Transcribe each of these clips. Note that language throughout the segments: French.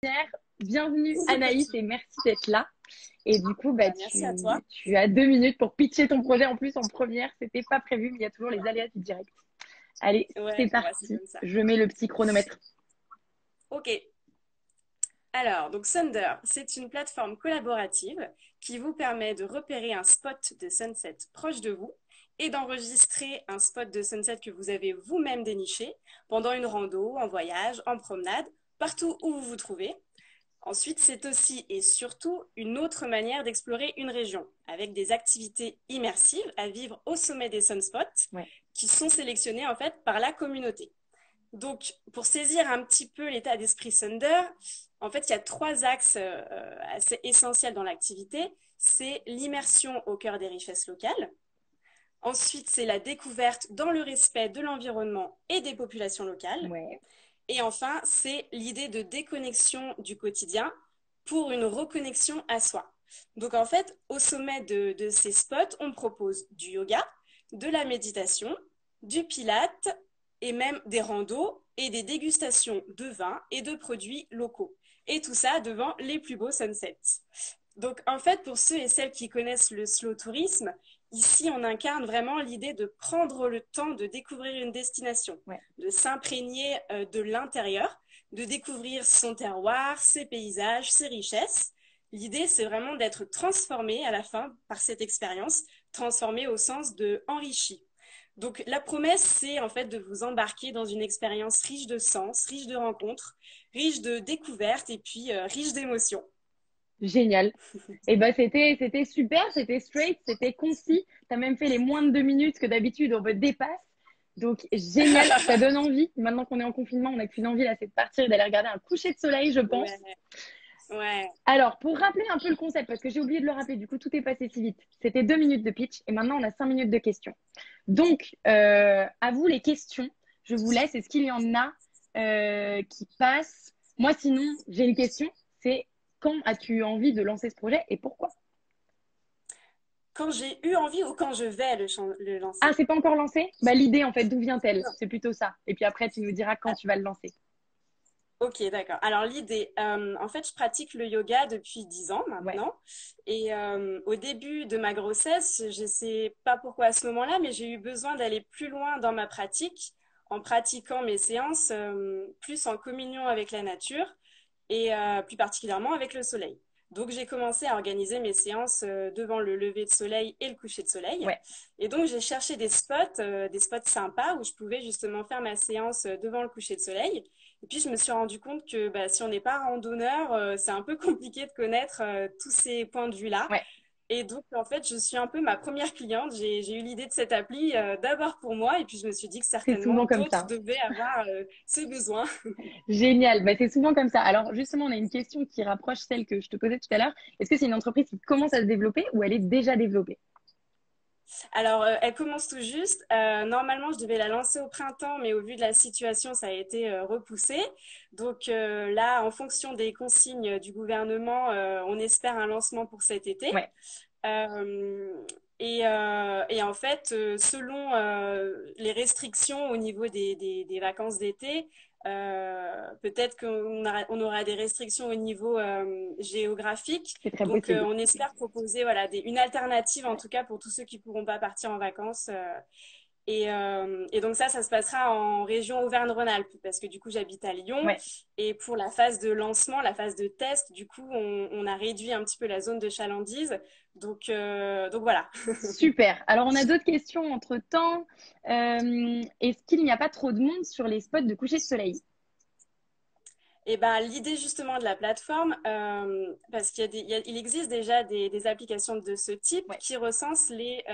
première. Bienvenue Anaïs et merci d'être là. Et du coup, Merci à toi. tu as 2 minutes pour pitcher ton projet. En plus, en première, c'était pas prévu, mais il y a toujours les aléas du direct. Allez, c'est Ouais, bon, bah, c'est parti. comme ça. Je mets le petit chronomètre. Ok. Alors, donc Sunder, c'est une plateforme collaborative qui vous permet de repérer un spot de sunset proche de vous et d'enregistrer un spot de sunset que vous avez vous-même déniché pendant une rando, en voyage, en promenade, partout où vous vous trouvez. Ensuite, c'est aussi et surtout une autre manière d'explorer une région, avec des activités immersives à vivre au sommet des sunspots, Ouais. qui sont sélectionnées en fait par la communauté. Donc, pour saisir un petit peu l'état d'esprit Sunder, en fait, il y a trois axes assez essentiels dans l'activité. C'est l'immersion au cœur des richesses locales. Ensuite, c'est la découverte dans le respect de l'environnement et des populations locales. Ouais. Et enfin, c'est l'idée de déconnexion du quotidien pour une reconnexion à soi. Donc en fait, au sommet de ces spots, on propose du yoga, de la méditation, du pilate et même des randos et des dégustations de vins et de produits locaux. Et tout ça devant les plus beaux sunsets. Donc en fait, pour ceux et celles qui connaissent le slow tourisme, ici on incarne vraiment l'idée de prendre le temps de découvrir une destination, Ouais. de s'imprégner de l'intérieur, de découvrir son terroir, ses paysages, ses richesses. L'idée, c'est vraiment d'être transformé à la fin par cette expérience, transformé au sens de enrichi. Donc la promesse, c'est en fait de vous embarquer dans une expérience riche de sens, riche de rencontres, riche de découvertes et puis riche d'émotions. Génial. Et c'était super, c'était straight, c'était concis. Tu as même fait les moins de 2 minutes que d'habitude, on me dépasse. Donc, génial, ça donne envie. Maintenant qu'on est en confinement, on n'a qu'une envie, là, c'est de partir et d'aller regarder un coucher de soleil, je pense. Ouais, ouais. Alors, pour rappeler un peu le concept, parce que j'ai oublié de le rappeler, du coup, tout est passé si vite. C'était 2 minutes de pitch et maintenant, on a 5 minutes de questions. Donc, à vous les questions. Je vous laisse. Est-ce qu'il y en a qui passent? Moi, sinon, j'ai une question. C'est quand as-tu envie de lancer ce projet et pourquoi? Quand j'ai eu envie ou quand je vais le Ah, lancer. c'est pas encore lancé? Bah, l'idée, en fait, d'où vient-elle? Non. C'est plutôt ça. Et puis après, tu nous diras quand Ah, tu vas le lancer. ok, d'accord. Alors l'idée, en fait, je pratique le yoga depuis 10 ans Ouais. maintenant. Et au début de ma grossesse, je ne sais pas pourquoi à ce moment-là, mais j'ai eu besoin d'aller plus loin dans ma pratique en pratiquant mes séances plus en communion avec la nature et plus particulièrement avec le soleil. Donc j'ai commencé à organiser mes séances devant le lever de soleil et le coucher de soleil. Ouais. Et donc j'ai cherché des spots sympas où je pouvais justement faire ma séance devant le coucher de soleil. Et puis je me suis rendu compte que bah, si on n'est pas randonneur, c'est un peu compliqué de connaître tous ces points de vue-là. Ouais. Et donc, en fait, je suis un peu ma première cliente. J'ai eu l'idée de cette appli d'abord pour moi, et puis je me suis dit que C'est certainement souvent comme d'autres ça. devaient avoir ce besoin. Génial. Bah, c'est souvent comme ça. Alors, justement, on a une question qui rapproche celle que je te posais tout à l'heure. Est-ce que c'est une entreprise qui commence à se développer ou elle est déjà développée? Alors, elle commence tout juste. Normalement, je devais la lancer au printemps, mais au vu de la situation, ça a été repoussé. Donc là, en fonction des consignes du gouvernement, on espère un lancement pour cet été. Ouais. Euh, et en fait, selon les restrictions au niveau des vacances d'été, peut-être on aura des restrictions au niveau géographique. C'est très Donc, possible. on espère proposer voilà, une alternative, en Ouais. tout cas, pour tous ceux qui ne pourront pas partir en vacances. Et donc ça se passera en région Auvergne-Rhône-Alpes, parce que du coup, j'habite à Lyon. Ouais. Et pour la phase de lancement, la phase de test, du coup, on a réduit un petit peu la zone de chalandise. Donc voilà. Super. Alors, on a d'autres questions entre-temps. Est-ce qu'il n'y a pas trop de monde sur les spots de coucher de soleil? Et ben, l'idée justement de la plateforme, parce il existe déjà des applications de ce type Ouais. qui recensent les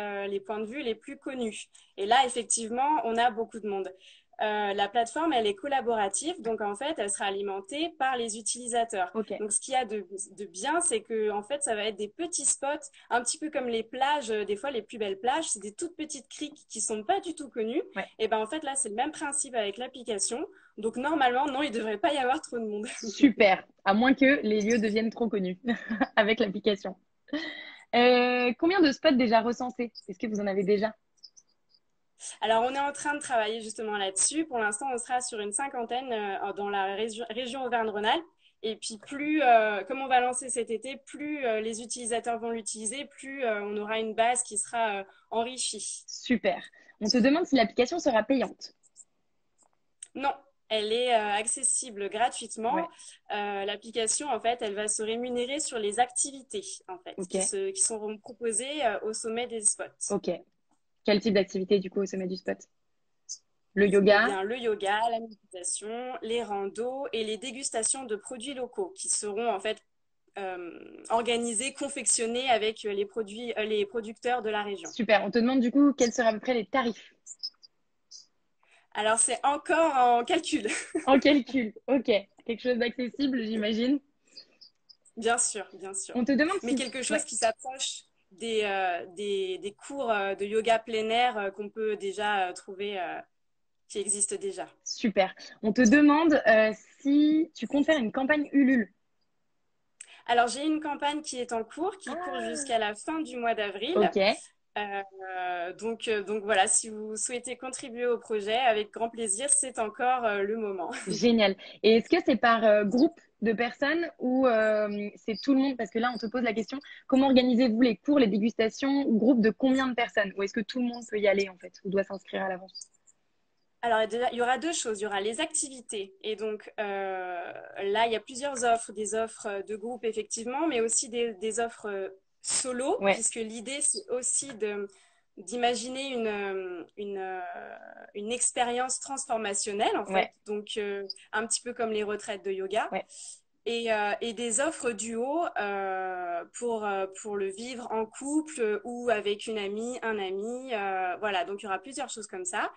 points de vue les plus connus. Et là, effectivement, on a beaucoup de monde. La plateforme, elle est collaborative, Ouais. donc en fait, elle sera alimentée par les utilisateurs. Ok. Donc, ce qu'il y a de bien, c'est que en fait, ça va être des petits spots, un petit peu comme les plages. Des fois, les plus belles plages, c'est des toutes petites criques qui sont pas du tout connues. Ouais. Et ben en fait, là, c'est le même principe avec l'application. Donc normalement, non, il ne devrait pas y avoir trop de monde. Super. À moins que les lieux deviennent trop connus avec l'application. Combien de spots déjà recensés? Est-ce que vous en avez déjà? Alors on est en train de travailler justement là-dessus. Pour l'instant, on sera sur une cinquantaine dans la région Auvergne-Rhône-Alpes. Et puis comme on va lancer cet été, plus les utilisateurs vont l'utiliser, plus on aura une base qui sera enrichie. Super. On te demande si l'application sera payante. Non, elle est accessible gratuitement. Ouais, L'application, en fait, elle va se rémunérer sur les activités, en fait, ok, qui seront proposées au sommet des spots. ok. Quel type d'activité, du coup, au sommet du spot? Le Eh yoga? bien, le yoga, la méditation, les randos et les dégustations de produits locaux qui seront en fait organisés, confectionnés avec les producteurs de la région. Super. On te demande, du coup, quels seraient à peu près les tarifs? Alors, c'est encore en calcul, En calcul. Ok. Quelque chose d'accessible, j'imagine. bien sûr, bien sûr. On te demande Mais si... quelque chose Ouais. qui s'approche des cours de yoga plein air qu'on peut déjà trouver, qui existent déjà. Super. On te demande si tu comptes faire une campagne Ulule. Alors, j'ai une campagne qui est en cours, qui court Ah, jusqu'à la fin du mois d'avril. ok. Donc voilà, si vous souhaitez contribuer au projet, avec grand plaisir, c'est encore le moment. Génial. Et est-ce que c'est par groupe de personnes ou c'est tout le monde? Parce que là, on te pose la question, comment organisez-vous les cours, les dégustations, groupe de combien de personnes? Ou est-ce que tout le monde peut y aller en fait, ou doit s'inscrire à l'avance? Alors, il y aura deux choses. Il y aura les activités. Et donc, là, il y a plusieurs offres, des offres de groupe, effectivement, mais aussi des offres solo, Ouais, puisque l'idée, c'est aussi d'imaginer une expérience transformationnelle, en fait. ouais, Donc, un petit peu comme les retraites de yoga. ouais. Et des offres duo pour le vivre en couple ou avec une amie, un ami. Voilà, donc il y aura plusieurs choses comme ça.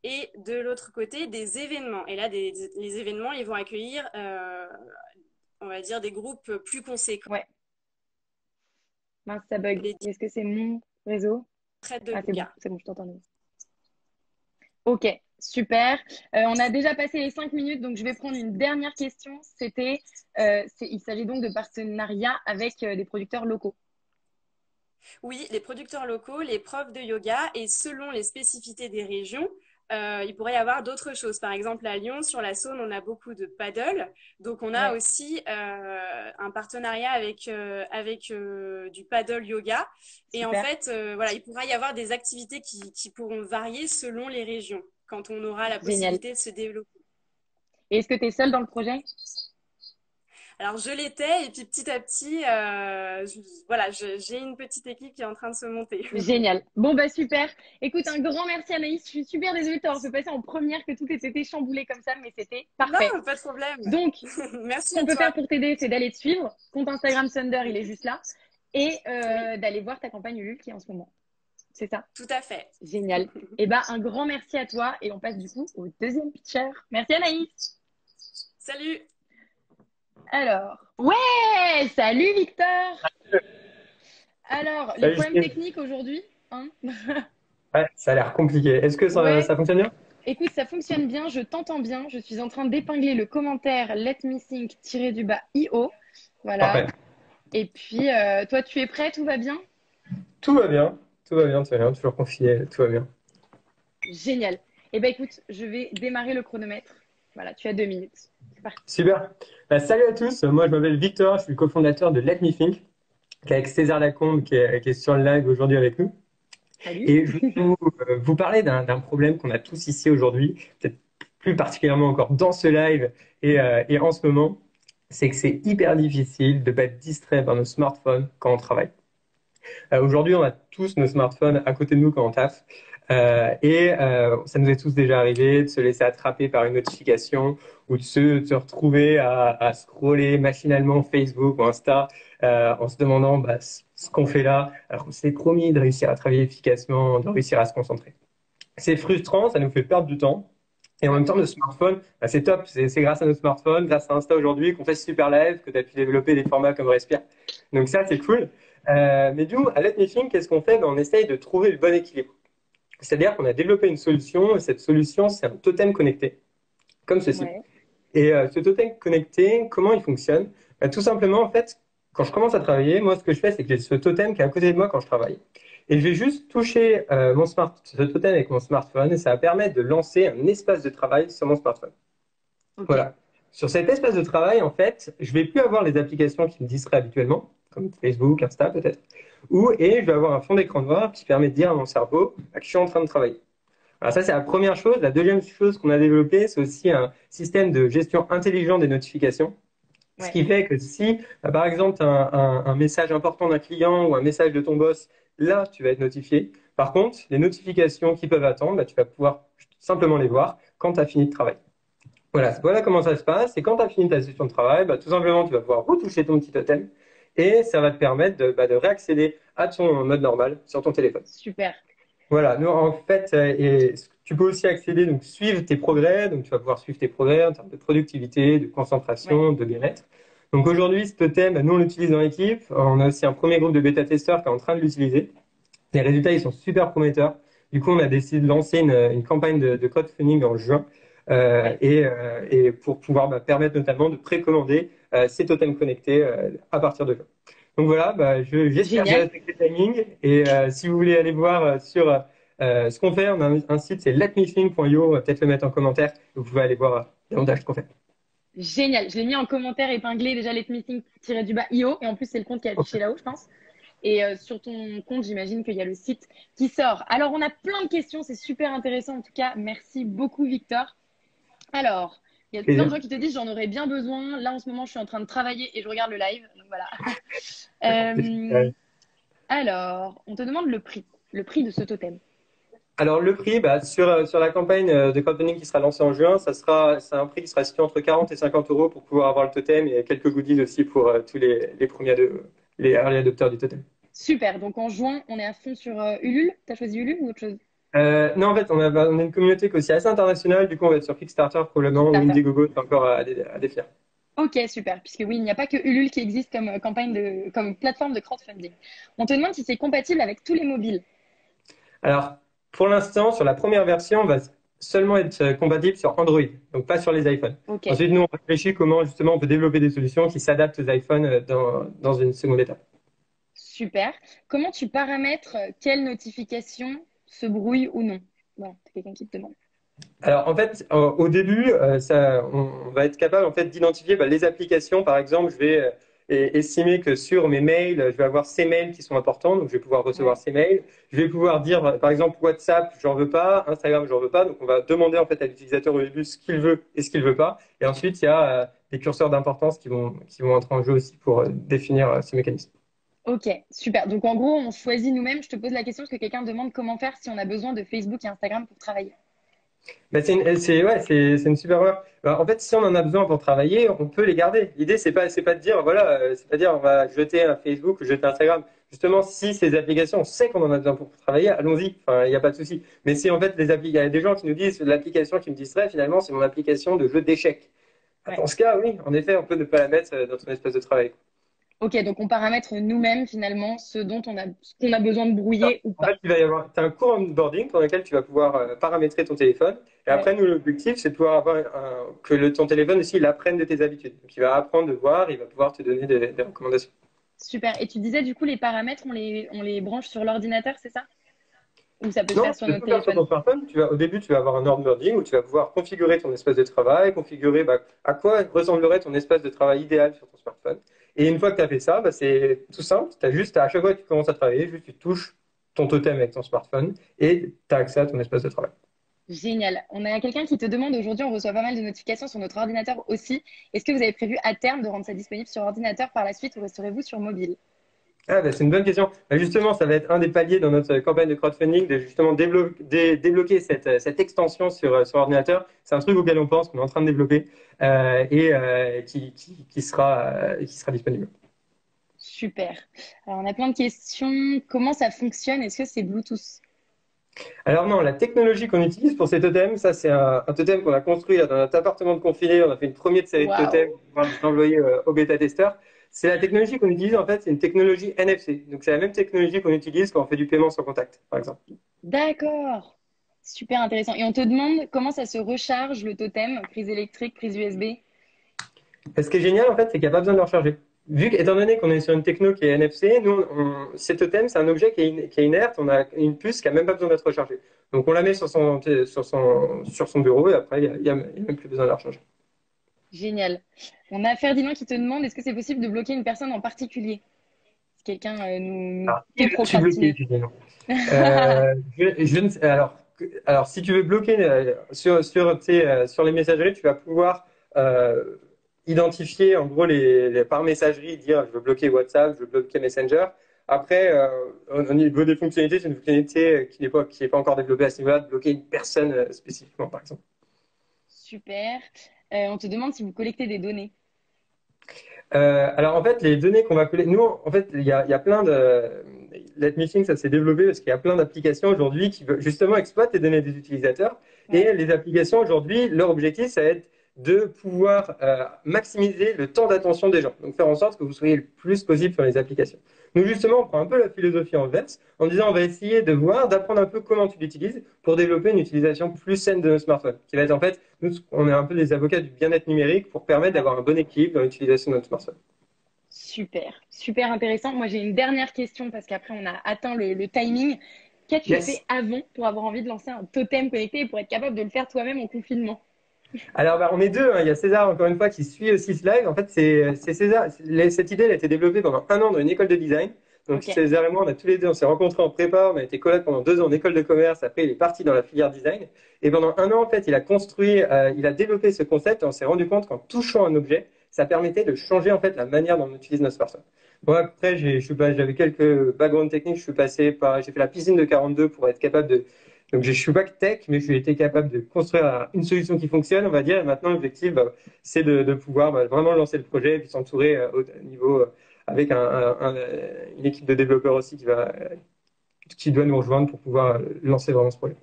Et de l'autre côté, des événements. Et là, les événements, ils vont accueillir, on va dire, des groupes plus conséquents. Ouais. Mince, ça bug. Les Est-ce que c'est mon réseau? retraites de Ah, yoga. c'est bon, je t'entends. Ok, super. On a déjà passé les 5 minutes, donc je vais prendre une dernière question. Il s'agit donc de partenariat avec des producteurs locaux. Oui, les producteurs locaux, les profs de yoga, et selon les spécificités des régions, il pourrait y avoir d'autres choses. Par exemple, à Lyon, sur la Saône, on a beaucoup de paddle. Donc, on a Ouais, aussi un partenariat avec du paddle yoga. Et en super, fait, voilà, il pourra y avoir des activités qui pourront varier selon les régions, quand on aura la génial. possibilité de se développer. Et est-ce que tu es seule dans le projet? Alors, je l'étais, et puis petit à petit, voilà, j'ai une petite équipe qui est en train de se monter. Génial. Bon, bah super. Écoute, un grand merci Anaïs. Je suis super désolée de t'avoir fait passer en première, que tout ait été chamboulé comme ça, mais c'était parfait. Non, pas de problème. Donc, ce Merci qu'on à peut faire toi. pour t'aider, c'est d'aller te suivre. Compte Instagram Thunder, il est juste là. Et Oui, d'aller voir ta campagne Ulule qui est en ce moment. C'est ça. tout à fait. Génial. Et bah, un grand merci à toi. Et on passe du coup au deuxième pitcher. Merci Anaïs. Salut! Alors, ouais, salut Victor. Alors, les Salut problèmes Justine. techniques aujourd'hui, hein? Ouais, ça a l'air compliqué. Est-ce que Ouais, ça fonctionne bien? écoute, ça fonctionne bien, je t'entends bien. Je suis en train d'épingler le commentaire Let me think du bas IO. Voilà. Parfait. Et puis, toi, tu es prêt? Tout va bien? Tout va bien. Tout va bien, tout va bien. Toujours confié, tout va bien. Génial. Eh ben, écoute, je vais démarrer le chronomètre. Voilà, tu as 2 minutes. C'est parti. Super. Bah, salut à tous. Moi, je m'appelle Victor. Je suis le cofondateur de Let Me Think, qui est avec César Lacombe, qui est sur le live aujourd'hui avec nous. Salut. Et je vais vous parler d'un problème qu'on a tous ici aujourd'hui, peut-être plus particulièrement encore dans ce live et en ce moment, c'est que c'est hyper difficile de ne pas être distrait par nos smartphones quand on travaille. Aujourd'hui, on a tous nos smartphones à côté de nous quand on taffe. Ça nous est tous déjà arrivé de se laisser attraper par une notification ou de se retrouver à scroller machinalement Facebook ou Insta en se demandant ce qu'on fait là, alors qu'on s'est promis de réussir à travailler efficacement, de réussir à se concentrer. C'est frustrant, ça nous fait perdre du temps. Et en Ouais. même temps, le smartphone, c'est top. C'est grâce à nos smartphones, grâce à Insta aujourd'hui, qu'on fait ce super live, que tu as pu développer des formats comme Respire. Donc ça, c'est cool. Mais du coup, à Let Me Think, qu'est-ce qu'on fait? On essaye de trouver le bon équilibre. C'est-à-dire qu'on a développé une solution, et cette solution, c'est un totem connecté, comme ceci. Ouais. Et ce totem connecté, comment il fonctionne? Tout simplement, en fait, quand je commence à travailler, moi, ce que je fais, c'est que j'ai ce totem qui est à côté de moi quand je travaille. Et je vais juste toucher ce totem avec mon smartphone et ça va permettre de lancer un espace de travail sur mon smartphone. Ok. Voilà. sur cet espace de travail, en fait, je vais plus avoir les applications qui me distraient habituellement, comme Facebook, Insta peut-être, et je vais avoir un fond d'écran noir qui permet de dire à mon cerveau que je suis en train de travailler. Alors ça, c'est la première chose. La deuxième chose qu'on a développée, c'est aussi un système de gestion intelligent des notifications. Ce Ouais. qui fait que si, par exemple, tu as un message important d'un client ou un message de ton boss, là, tu vas être notifié. Par contre, les notifications qui peuvent attendre, bah, tu vas pouvoir simplement les voir quand tu as fini de travailler. Voilà comment ça se passe. Et quand tu as fini ta session de travail, bah, tout simplement, tu vas pouvoir retoucher ton petit totem et ça va te permettre de réaccéder à ton mode normal sur ton téléphone. Super. Voilà, nous, en fait, tu peux aussi accéder, donc suivre tes progrès, donc tu vas pouvoir suivre tes progrès en termes de productivité, de Ouais. concentration, de bien-être. Donc aujourd'hui, ce totem, nous, on l'utilise dans l'équipe. On a aussi un premier groupe de bêta-testeurs qui est en train de l'utiliser. Les résultats, ils sont super prometteurs. Du coup, on a décidé de lancer une campagne de crowdfunding en juin Ouais. et pour pouvoir permettre notamment de précommander ces totems connectés à partir de juin. Donc voilà, j'espère que j'ai Génial. respecté le timing. Et si vous voulez aller voir sur ce qu'on fait, on a un site, c'est letmethink.io. On va peut-être le mettre en commentaire. Vous pouvez aller voir davantage ce qu'on fait. Génial. Je l'ai mis en commentaire épinglé déjà letmeeting-io. Et en plus, c'est le compte qui est affiché là-haut, je pense. Et sur ton compte, j'imagine qu'il y a le site qui sort. Alors, on a plein de questions. C'est super intéressant. En tout cas, merci beaucoup, Victor. Alors, il y a plein de Plaisir. gens qui te disent j'en aurais bien besoin. Là, en ce moment, je suis en train de travailler et je regarde le live. Donc voilà. Euh, alors, on te demande le prix de ce totem. Alors le prix, sur la campagne de crowdfunding qui sera lancée en juin, c'est un prix qui sera situé entre 40 et 50 euros pour pouvoir avoir le totem et quelques goodies aussi pour tous les premiers les early adopteurs du totem. Super. Donc en juin, on est à fond sur Ulule. T'as choisi Ulule ou autre chose? Non, en fait, on a une communauté qui est aussi assez internationale. Du coup, on va être sur Kickstarter probablement ou Kickstarter. Indiegogo, c'est encore à définir. Ok, super. Puisque oui, il n'y a pas que Ulule qui existe comme comme plateforme de crowdfunding. On te demande si c'est compatible avec tous les mobiles. Alors, pour l'instant, sur la première version, on va seulement être compatible sur Android, donc pas sur les iPhones. Ok, Ensuite, nous, on réfléchit comment justement on peut développer des solutions qui s'adaptent aux iPhones dans une seconde étape. super. Comment tu paramètres quelle notification se brouille ou non? Voilà, c'est quelqu'un qui te demande. Alors, en fait, au début, on va être capable en fait d'identifier les applications. Par exemple, je vais estimer que sur mes mails, je vais avoir ces mails qui sont importants, donc je vais pouvoir recevoir Ouais. ces mails. Je vais pouvoir dire, par exemple, WhatsApp, j'en veux pas, Instagram, j'en veux pas. Donc, on va demander en fait à l'utilisateur au début ce qu'il veut et ce qu'il veut pas. Et ensuite, il y a des curseurs d'importance qui vont entrer en jeu aussi pour définir ce mécanisme. Ok, super. Donc en gros, on choisit nous-mêmes. Je te pose la question parce que quelqu'un demande comment faire si on a besoin de Facebook et Instagram pour travailler. Ouais, c'est une super erreur. En fait, si on en a besoin pour travailler, on peut les garder. L'idée, c'est pas de dire, voilà, c'est pas de dire, on va jeter un Facebook, jeter un Instagram. Justement, si ces applications, on sait qu'on en a besoin pour travailler, allons-y. Enfin, il n'y a pas de souci. Mais si en fait, il y a des gens qui nous disent, l'application qui me distrait, finalement, c'est mon application de jeu d'échecs. Ouais. Dans ce cas, oui, en effet, on peut ne pas la mettre dans son espace de travail. Ok, donc on paramètre nous-mêmes finalement ce qu'on a besoin de Alors, brouiller ou en fait, pas. t'as un cours onboarding pendant lequel tu vas pouvoir paramétrer ton téléphone. Et Ouais. après, nous, l'objectif, c'est de pouvoir avoir ton téléphone aussi, il apprenne de tes habitudes. Donc, il va apprendre de voir, il va pouvoir te donner des recommandations. Super. Et tu disais du coup les paramètres, on les branche sur l'ordinateur, c'est ça? Ou ça peut se Non, faire tu sur peux notre tout faire sur téléphone? ton smartphone. Au début, tu vas avoir un onboarding où tu vas pouvoir configurer ton espace de travail, configurer à quoi ressemblerait ton espace de travail idéal sur ton smartphone. Et une fois que tu as fait ça, c'est tout simple. Tu as juste, à chaque fois que tu commences à travailler, juste tu touches ton totem avec ton smartphone et tu as accès à ton espace de travail. Génial. On a quelqu'un qui te demande aujourd'hui, on reçoit pas mal de notifications sur notre ordinateur aussi. Est-ce que vous avez prévu à terme de rendre ça disponible sur ordinateur par la suite ou resterez-vous sur mobile? C'est une bonne question. Justement, ça va être un des paliers dans notre campagne de crowdfunding de justement débloquer cette extension sur ordinateur. C'est un truc auquel on pense, qu'on est en train de développer qui sera disponible. Super. Alors on a plein de questions. Comment ça fonctionne? Est-ce que c'est Bluetooth? Alors non, la technologie qu'on utilise pour ces totems, ça c'est un totem qu'on a construit là, dans notre appartement de confiné. On a fait une première série de totems Waouh. pour pouvoir les envoyer aux bêta-testeurs. C'est la technologie qu'on utilise en fait, c'est une technologie NFC. Donc c'est la même technologie qu'on utilise quand on fait du paiement sans contact, par exemple. D'accord. Super intéressant. Et on te demande comment ça se recharge le totem, prise électrique, prise USB. Ce qui est génial, en fait, c'est qu'il n'y a pas besoin de le recharger. Étant donné qu'on est sur une techno qui est NFC, ces totems, c'est un objet qui est inerte. On a une puce qui n'a même pas besoin d'être rechargée. Donc, on la met sur son bureau et après, il n'y a même plus besoin de la recharger. Génial. On a Ferdinand qui te demande est-ce que c'est possible de bloquer une personne en particulier? Si quelqu'un nous Alors, fait je suis bloqué, procrastiner. finalement. Alors, si tu veux bloquer sur les messageries, tu vas pouvoir euh, identifier en gros par messagerie, dire je veux bloquer WhatsApp, je veux bloquer Messenger. Après, au niveau des fonctionnalités, c'est une fonctionnalité qui n'est pas encore développée à ce niveau-là, de bloquer une personne spécifiquement, par exemple. Super. On te demande si vous collectez des données. Alors en fait, les données qu'on va collecter, nous en fait, il y a plein de Let Me Think, ça s'est développé parce qu'il y a plein d'applications aujourd'hui qui justement exploitent les données des utilisateurs. Ouais. Et les applications aujourd'hui, leur objectif, ça va être de pouvoir maximiser le temps d'attention des gens. Donc faire en sorte que vous soyez le plus possible sur les applications. Donc justement, on prend un peu la philosophie inverse en disant on va essayer de voir, d'apprendre un peu comment tu l'utilises pour développer une utilisation plus saine de nos smartphones. Qui va être en fait, nous, on est un peu des avocats du bien-être numérique pour permettre Ouais. d'avoir un bon équilibre dans l'utilisation de notre smartphone. Super. Super intéressant. Moi, j'ai une dernière question parce qu'après, on a atteint le timing. Qu'as-tu fait Yes. avant pour avoir envie de lancer un totem connecté et pour être capable de le faire toi-même en confinement? Alors, bah, on est deux, hein. Il y a César, encore une fois, qui suit aussi ce live. En fait, c'est César. Cette idée, elle a été développée pendant un an dans une école de design. Donc, Ok. César et moi, on a tous les deux, on s'est rencontrés en prépa. On a été collègues pendant 2 ans en école de commerce. Après, il est parti dans la filière design. Et pendant un an, en fait, il a développé ce concept. Et on s'est rendu compte qu'en touchant un objet, ça permettait de changer, en fait, la manière dont on utilise notre smartphone. Moi, après, j'avais quelques backgrounds techniques. J'ai fait la piscine de 42 pour être capable de donc, je ne suis pas que tech, mais j'ai été capable de construire une solution qui fonctionne, on va dire. Et maintenant, l'objectif, bah, c'est de pouvoir vraiment lancer le projet et puis s'entourer au niveau avec une équipe de développeurs aussi qui doit nous rejoindre pour pouvoir lancer vraiment ce projet.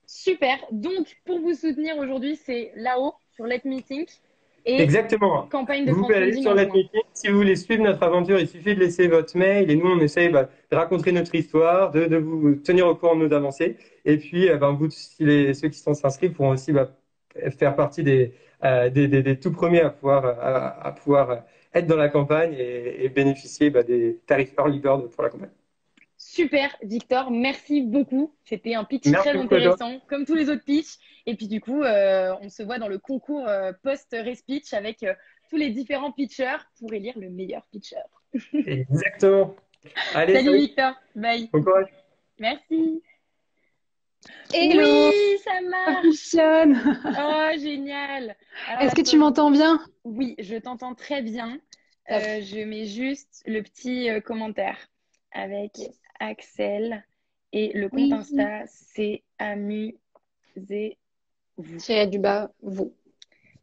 Super. Donc, pour vous soutenir aujourd'hui, c'est là-haut sur Let Me Think et Exactement. campagne de Vous pouvez aller crowdfunding sur en Let juin. Me Think. Si vous voulez suivre notre aventure, il suffit de laisser votre mail et nous, on essaye de raconter notre histoire, de vous tenir au courant de nos avancées. Et puis, ceux qui sont inscrits pourront aussi faire partie des tout premiers à pouvoir être dans la campagne et bénéficier des tarifs early bird pour la campagne. Super, Victor. Merci beaucoup. C'était un pitch très Merci beaucoup à toi. intéressant, comme tous les autres pitchs. Et puis, du coup, on se voit dans le concours post-Respeech avec tous les différents pitchers pour élire le meilleur pitcher. Exactement. Allez, Salut, salut. Victor. Bye. Bon courage. Merci. Hello, Oui, ça ça marche. fonctionne. Oh, génial. Alors, Est-ce la que tu m'entends bien? Oui, je t'entends très bien. Top. Je mets juste le petit commentaire avec Yes. Axel et le compte Oui. Insta, c'est amusez-vous. Tiré du bas, vous.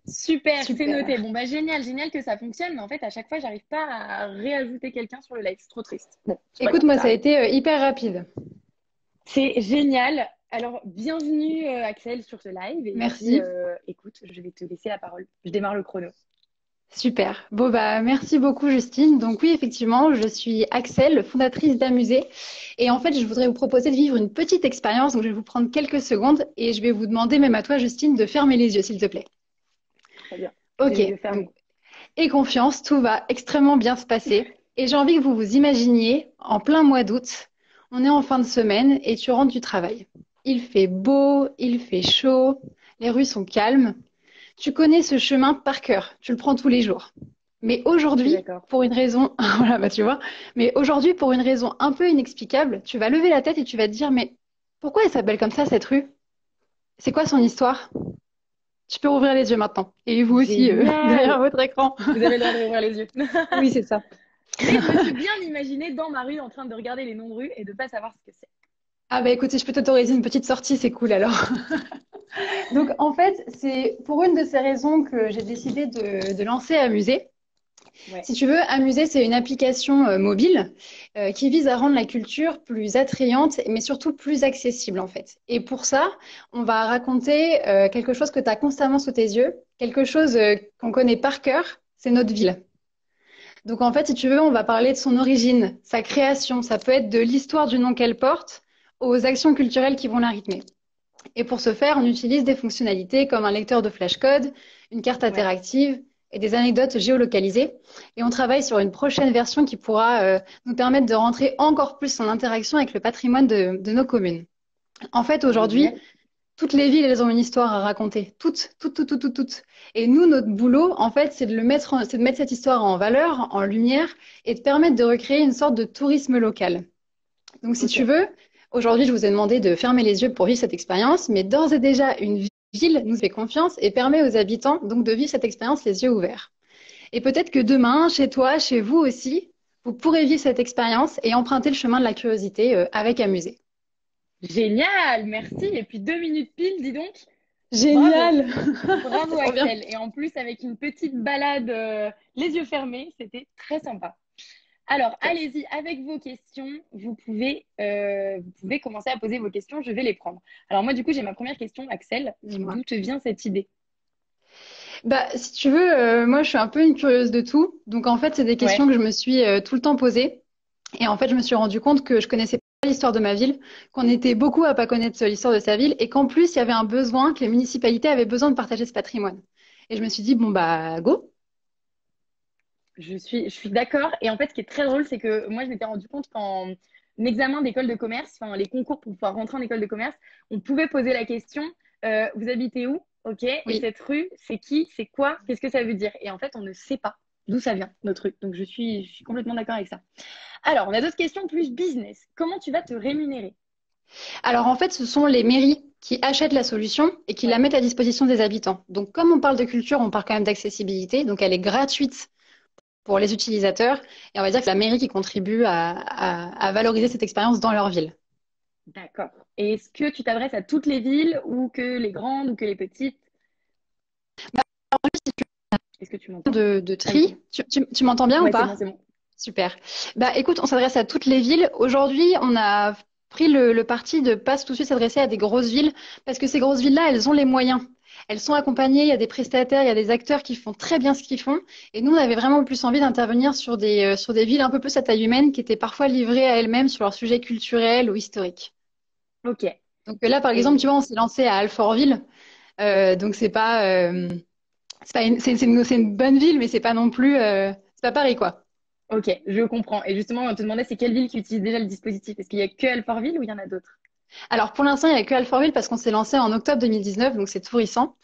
Super, c'est Super. noté. Bon, bah génial, génial que ça fonctionne, mais en fait, à chaque fois, j'arrive pas à réajouter quelqu'un sur le live. C'est trop triste. Bon, c'est pas Écoute, grave, moi, ça ça a arrive. été hyper rapide. C'est génial. Alors, bienvenue Axel sur ce live. Et puis, Merci. écoute, je vais te laisser la parole. Je démarre le chrono. Super. Bon, bah, merci beaucoup, Justine. Donc, oui, effectivement, je suis Axel, fondatrice d'Amuser. Et en fait, je voudrais vous proposer de vivre une petite expérience. Donc, je vais vous prendre quelques secondes et je vais vous demander, même à toi, Justine, de fermer les yeux, s'il te plaît. Très bien. Ok. J'ai les yeux fermés. Donc, aie confiance, tout va extrêmement bien se passer. Et j'ai envie que vous vous imaginiez en plein mois d'août. On est en fin de semaine et tu rentres du travail. Il fait beau, il fait chaud, les rues sont calmes. Tu connais ce chemin par cœur, tu le prends tous les jours. Mais Je suis aujourd'hui, d'accord. pour une raison, voilà, bah tu vois, mais aujourd'hui, pour une raison un peu inexplicable, tu vas lever la tête et tu vas te dire, mais pourquoi elle s'appelle comme ça, cette rue? C'est quoi son histoire? Tu peux rouvrir les yeux maintenant. Et vous aussi, Génial. derrière votre écran. Vous avez le droit d'ouvrir les yeux. Oui, c'est ça. Mais je me suis bien imaginée dans ma rue en train de regarder les noms de rues et de pas savoir ce que c'est. Ah bah écoute, si je peux t'autoriser une petite sortie, c'est cool alors. Donc en fait, c'est pour une de ces raisons que j'ai décidé de lancer Amuser. Ouais. Si tu veux, Amuser, c'est une application mobile qui vise à rendre la culture plus attrayante, mais surtout plus accessible en fait. Et pour ça, on va raconter quelque chose que tu as constamment sous tes yeux, quelque chose qu'on connaît par cœur, c'est notre ville. Donc en fait, si tu veux, on va parler de son origine, sa création. Ça peut être de l'histoire du nom qu'elle porte aux actions culturelles qui vont la rythmer. Et pour ce faire, on utilise des fonctionnalités comme un lecteur de flashcode, une carte Ouais. interactive et des anecdotes géolocalisées. Et on travaille sur une prochaine version qui pourra nous permettre de rentrer encore plus en interaction avec le patrimoine de nos communes. En fait, aujourd'hui, Génial. Toutes les villes, elles ont une histoire à raconter. Toutes, toutes, toutes, toutes, toutes, toutes. Et nous, notre boulot, en fait, c'est de mettre cette histoire en valeur, en lumière, et de permettre de recréer une sorte de tourisme local. Donc, si tu Ok. veux, aujourd'hui, je vous ai demandé de fermer les yeux pour vivre cette expérience, mais d'ores et déjà, une ville nous fait confiance et permet aux habitants donc de vivre cette expérience les yeux ouverts. Et peut-être que demain, chez toi, chez vous aussi, vous pourrez vivre cette expérience et emprunter le chemin de la curiosité avec un musée. Génial, merci. Et puis 2 minutes pile, dis donc. Bravo. Génial! Bravo Trop bien. Axel. Et en plus, avec une petite balade les yeux fermés, c'était très sympa. Alors, Top. allez-y avec vos questions. Vous pouvez commencer à poser vos questions. Je vais les prendre. Alors moi, du coup, j'ai ma première question, Axel. Dis-moi. D'où te vient cette idée? Bah, si tu veux, moi, je suis un peu une curieuse de tout. Donc, en fait, c'est des questions Ouais, que je me suis tout le temps posées. Et en fait, je me suis rendu compte que je connaissais pas l'histoire de ma ville, qu'on était beaucoup à pas connaître l'histoire de sa ville, et qu'en plus, il y avait un besoin, que les municipalités avaient besoin de partager ce patrimoine. Et je me suis dit, bon, bah, go. je suis d'accord. Et en fait, ce qui est très drôle, c'est que moi, je m'étais rendu compte qu'en examen d'école de commerce, enfin, les concours pour pouvoir rentrer en école de commerce, on pouvait poser la question, vous habitez où? Ok. Et Oui. cette rue, c'est qui? C'est quoi? Qu'est-ce que ça veut dire? Et en fait, on ne sait pas d'où ça vient, notre rue. Donc, je suis complètement d'accord avec ça. Alors, on a d'autres questions plus business. Comment tu vas te rémunérer? Alors, en fait, ce sont les mairies qui achètent la solution et qui la Ouais. mettent à disposition des habitants. Donc, comme on parle de culture, on parle quand même d'accessibilité. Donc, elle est gratuite pour les utilisateurs. Et on va dire que c'est la mairie qui contribue à valoriser cette expérience dans leur ville. D'accord. Et est-ce que tu t'adresses à toutes les villes ou que les grandes ou que les petites? Est-ce que tu m'entends? De Ah oui, c'est tri. bon. Tu m'entends bien ou Ouais, c'est bon, pas? c'est bon. Super. Bah, écoute, on s'adresse à toutes les villes. Aujourd'hui, on a pris le parti de pas tout de suite s'adresser à des grosses villes parce que ces grosses villes-là, elles ont les moyens. Elles sont accompagnées, il y a des prestataires, il y a des acteurs qui font très bien ce qu'ils font. Et nous, on avait vraiment plus envie d'intervenir sur des villes un peu plus à taille humaine qui étaient parfois livrées à elles-mêmes sur leurs sujets culturels ou historiques. Ok. Donc là, par exemple, tu Et vois, on s'est lancé à Alfortville. Donc c'est une bonne ville, mais c'est pas non plus, c'est pas Paris, quoi. ok, je comprends. Et justement, on te demandait c'est quelle ville qui utilise déjà le dispositif? Est-ce qu'il y a que Alfortville ou il y en a d'autres? Alors pour l'instant, il n'y a que Alfortville parce qu'on s'est lancé en octobre 2019, donc c'est tout récent.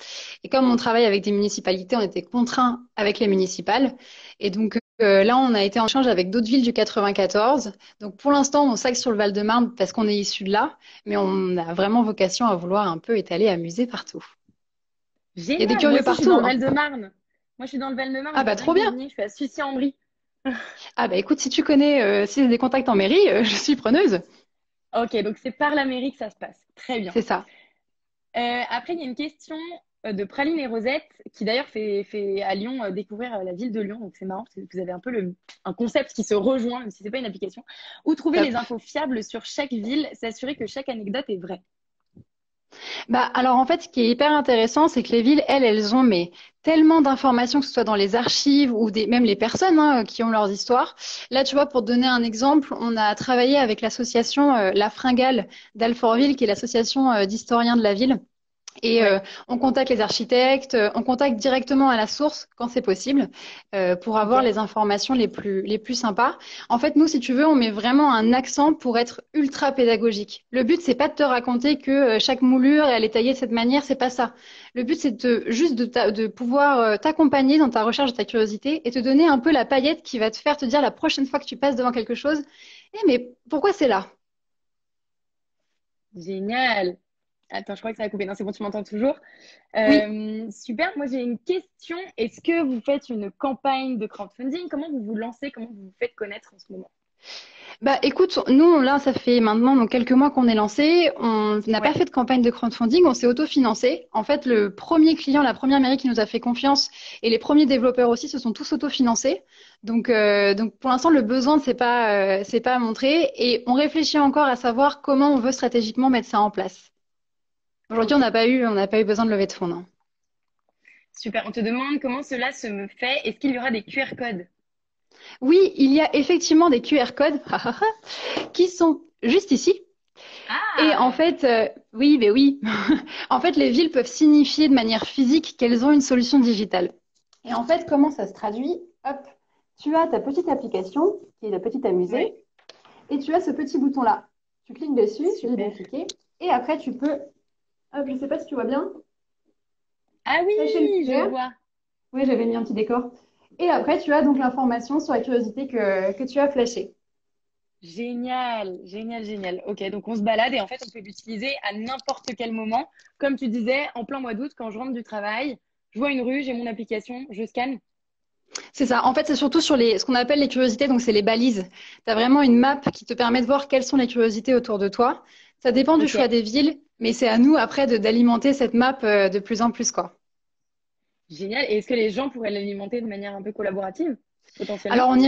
Et comme on travaille avec des municipalités, on était contraints avec les municipales. Et donc là, on a été en échange avec d'autres villes du 94. Donc pour l'instant, on s'axe sur le Val-de-Marne parce qu'on est issu de là, mais on a vraiment vocation à vouloir un peu étaler, amuser partout. Il y a des Génial. Moi curieux aussi, je suis dans partout, le hein. Val-de-Marne. Moi, je suis dans le Val-de-Marne. Ah bah J'aimerais bien trop que vous bien. veniez. Je suis à Sucy-en-Brie. Ah bah écoute, si tu connais, si tu as des contacts en mairie, je suis preneuse. Ok, donc c'est par la mairie que ça se passe. Très bien. C'est ça. Après, il y a une question de Praline et Rosette qui d'ailleurs fait à Lyon découvrir la ville de Lyon. Donc c'est marrant parce que vous avez un peu un concept qui se rejoint, même si c'est pas une application. Où trouver Top. les infos fiables sur chaque ville, s'assurer que chaque anecdote est vraie. Bah, alors en fait, ce qui est hyper intéressant, c'est que les villes, elles ont mais tellement d'informations, que ce soit dans les archives ou même les personnes hein, qui ont leurs histoires. Là, tu vois, pour te donner un exemple, on a travaillé avec l'association La Fringale d'Alfortville, qui est l'association d'historiens de la ville. Et Ouais, on contacte les architectes, on contacte directement à la source quand c'est possible pour avoir ok. les informations les plus sympas. En fait, nous, si tu veux, on met vraiment un accent pour être ultra pédagogique. Le but, c'est pas de te raconter que chaque moulure elle est taillée de cette manière, c'est pas ça. Le but, c'est juste de pouvoir t'accompagner dans ta recherche de ta curiosité et te donner un peu la paillette qui va te faire te dire la prochaine fois que tu passes devant quelque chose, eh mais pourquoi c'est là? Génial. Attends, je crois que ça a coupé. Non, c'est bon, tu m'entends toujours. Oui. Super. Moi, j'ai une question. Est-ce que vous faites une campagne de crowdfunding? Comment vous vous lancez? Comment vous vous faites connaître en ce moment? Bah écoute, nous là, ça fait maintenant donc, quelques mois qu'on est lancé. On n'a pas Ouais. fait de campagne de crowdfunding, on s'est autofinancé. En fait, le premier client, la première mairie qui nous a fait confiance et les premiers développeurs aussi se sont tous autofinancés. Donc pour l'instant, le besoin ne s'est pas montré et on réfléchit encore à savoir comment on veut stratégiquement mettre ça en place. Aujourd'hui, Ok. on n'a pas eu besoin de lever de fonds, non. Super. On te demande comment cela se me fait. Est-ce qu'il y aura des QR codes? Oui, il y a effectivement des QR codes qui sont juste ici. Et en Ah, fait, oui, mais oui. En fait, les villes peuvent signifier de manière physique qu'elles ont une solution digitale. Et en fait, comment ça se traduit? Hop, tu as ta petite application qui est le petit amusé ouais. et tu as ce petit bouton-là. Tu cliques dessus, je vais Super. cliquer et après tu peux Hop, je sais pas si tu vois bien. Ah oui, Flasher le je sujet. vois. Oui, j'avais mis un petit décor. Et après, tu as donc l'information sur la curiosité que tu as flashée. Génial, génial, génial. Ok, donc on se balade et en fait, on peut l'utiliser à n'importe quel moment. Comme tu disais, en plein mois d'août, quand je rentre du travail, je vois une rue, j'ai mon application, je scanne. C'est ça. En fait, c'est surtout sur ce qu'on appelle les curiosités, donc c'est les balises. Tu as vraiment une map qui te permet de voir quelles sont les curiosités autour de toi. Ça dépend du Ok, choix des villes, mais c'est à nous après d'alimenter cette map de plus en plus, quoi. génial. Et est-ce que les gens pourraient l'alimenter de manière un peu collaborative, Alors, potentiellement? on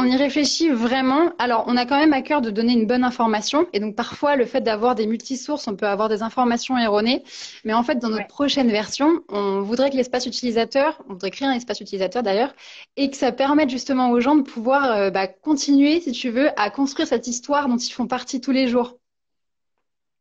y réfléchit vraiment. Alors, on a quand même à cœur de donner une bonne information. Et donc, parfois, le fait d'avoir des multisources, on peut avoir des informations erronées. Mais en fait, dans notre Ouais, prochaine version, on voudrait que l'espace utilisateur, on voudrait créer un espace utilisateur d'ailleurs, et que ça permette justement aux gens de pouvoir continuer, si tu veux, à construire cette histoire dont ils font partie tous les jours.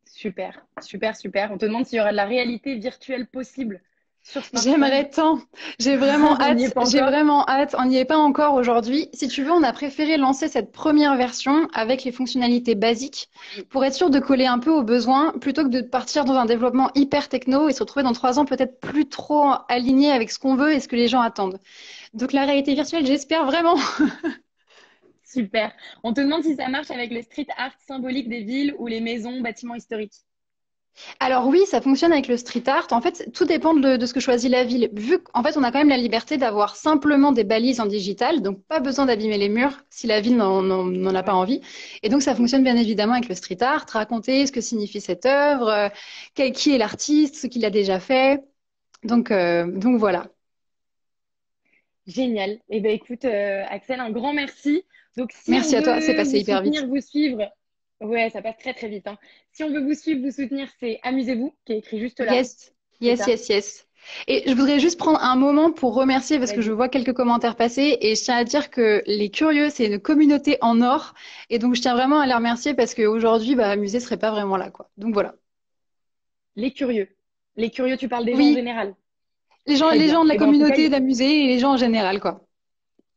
super, super, super. On te demande s'il y aura de la réalité virtuelle possible sur smartphone. J'aimerais tant. J'ai vraiment On n'y est hâte. pas J'ai encore. vraiment hâte. On n'y est pas encore aujourd'hui. Si tu veux, on a préféré lancer cette première version avec les fonctionnalités basiques Oui. pour être sûr de coller un peu aux besoins plutôt que de partir dans un développement hyper techno et se retrouver dans 3 ans peut-être plus trop aligné avec ce qu'on veut et ce que les gens attendent. Donc la réalité virtuelle, j'espère vraiment. Super. On te demande si ça marche avec le street art symbolique des villes ou les maisons, bâtiments historiques. Alors oui, ça fonctionne avec le street art. En fait, tout dépend de ce que choisit la ville. Vu qu'en fait, on a quand même la liberté d'avoir simplement des balises en digital, donc pas besoin d'abîmer les murs si la ville n'en a pas Ouais. envie. Et donc, ça fonctionne bien évidemment avec le street art, raconter ce que signifie cette œuvre, qui est l'artiste, ce qu'il a déjà fait. Donc voilà. Génial. Eh ben écoute, Axel, un grand merci. Donc, si on Merci à toi, c'est veut passé vous hyper vite. soutenir, vous suivre, ouais, ça passe très très vite, hein. Si on veut vous suivre, vous soutenir, c'est Amusez-vous, qui est écrit juste là. Yes, C'est yes, ça. yes, yes. Et je voudrais juste prendre un moment pour remercier parce que je Vas-y. vois quelques commentaires passer et je tiens à dire que les curieux, c'est une communauté en or. Et donc, je tiens vraiment à les remercier parce qu'aujourd'hui, bah, Musée serait pas vraiment là, quoi. Donc voilà. Les curieux. Les curieux, tu parles des gens en Oui, général. les Très gens bien. de la Eh ben en tout cas, communauté d'Amusée et les gens en général, quoi.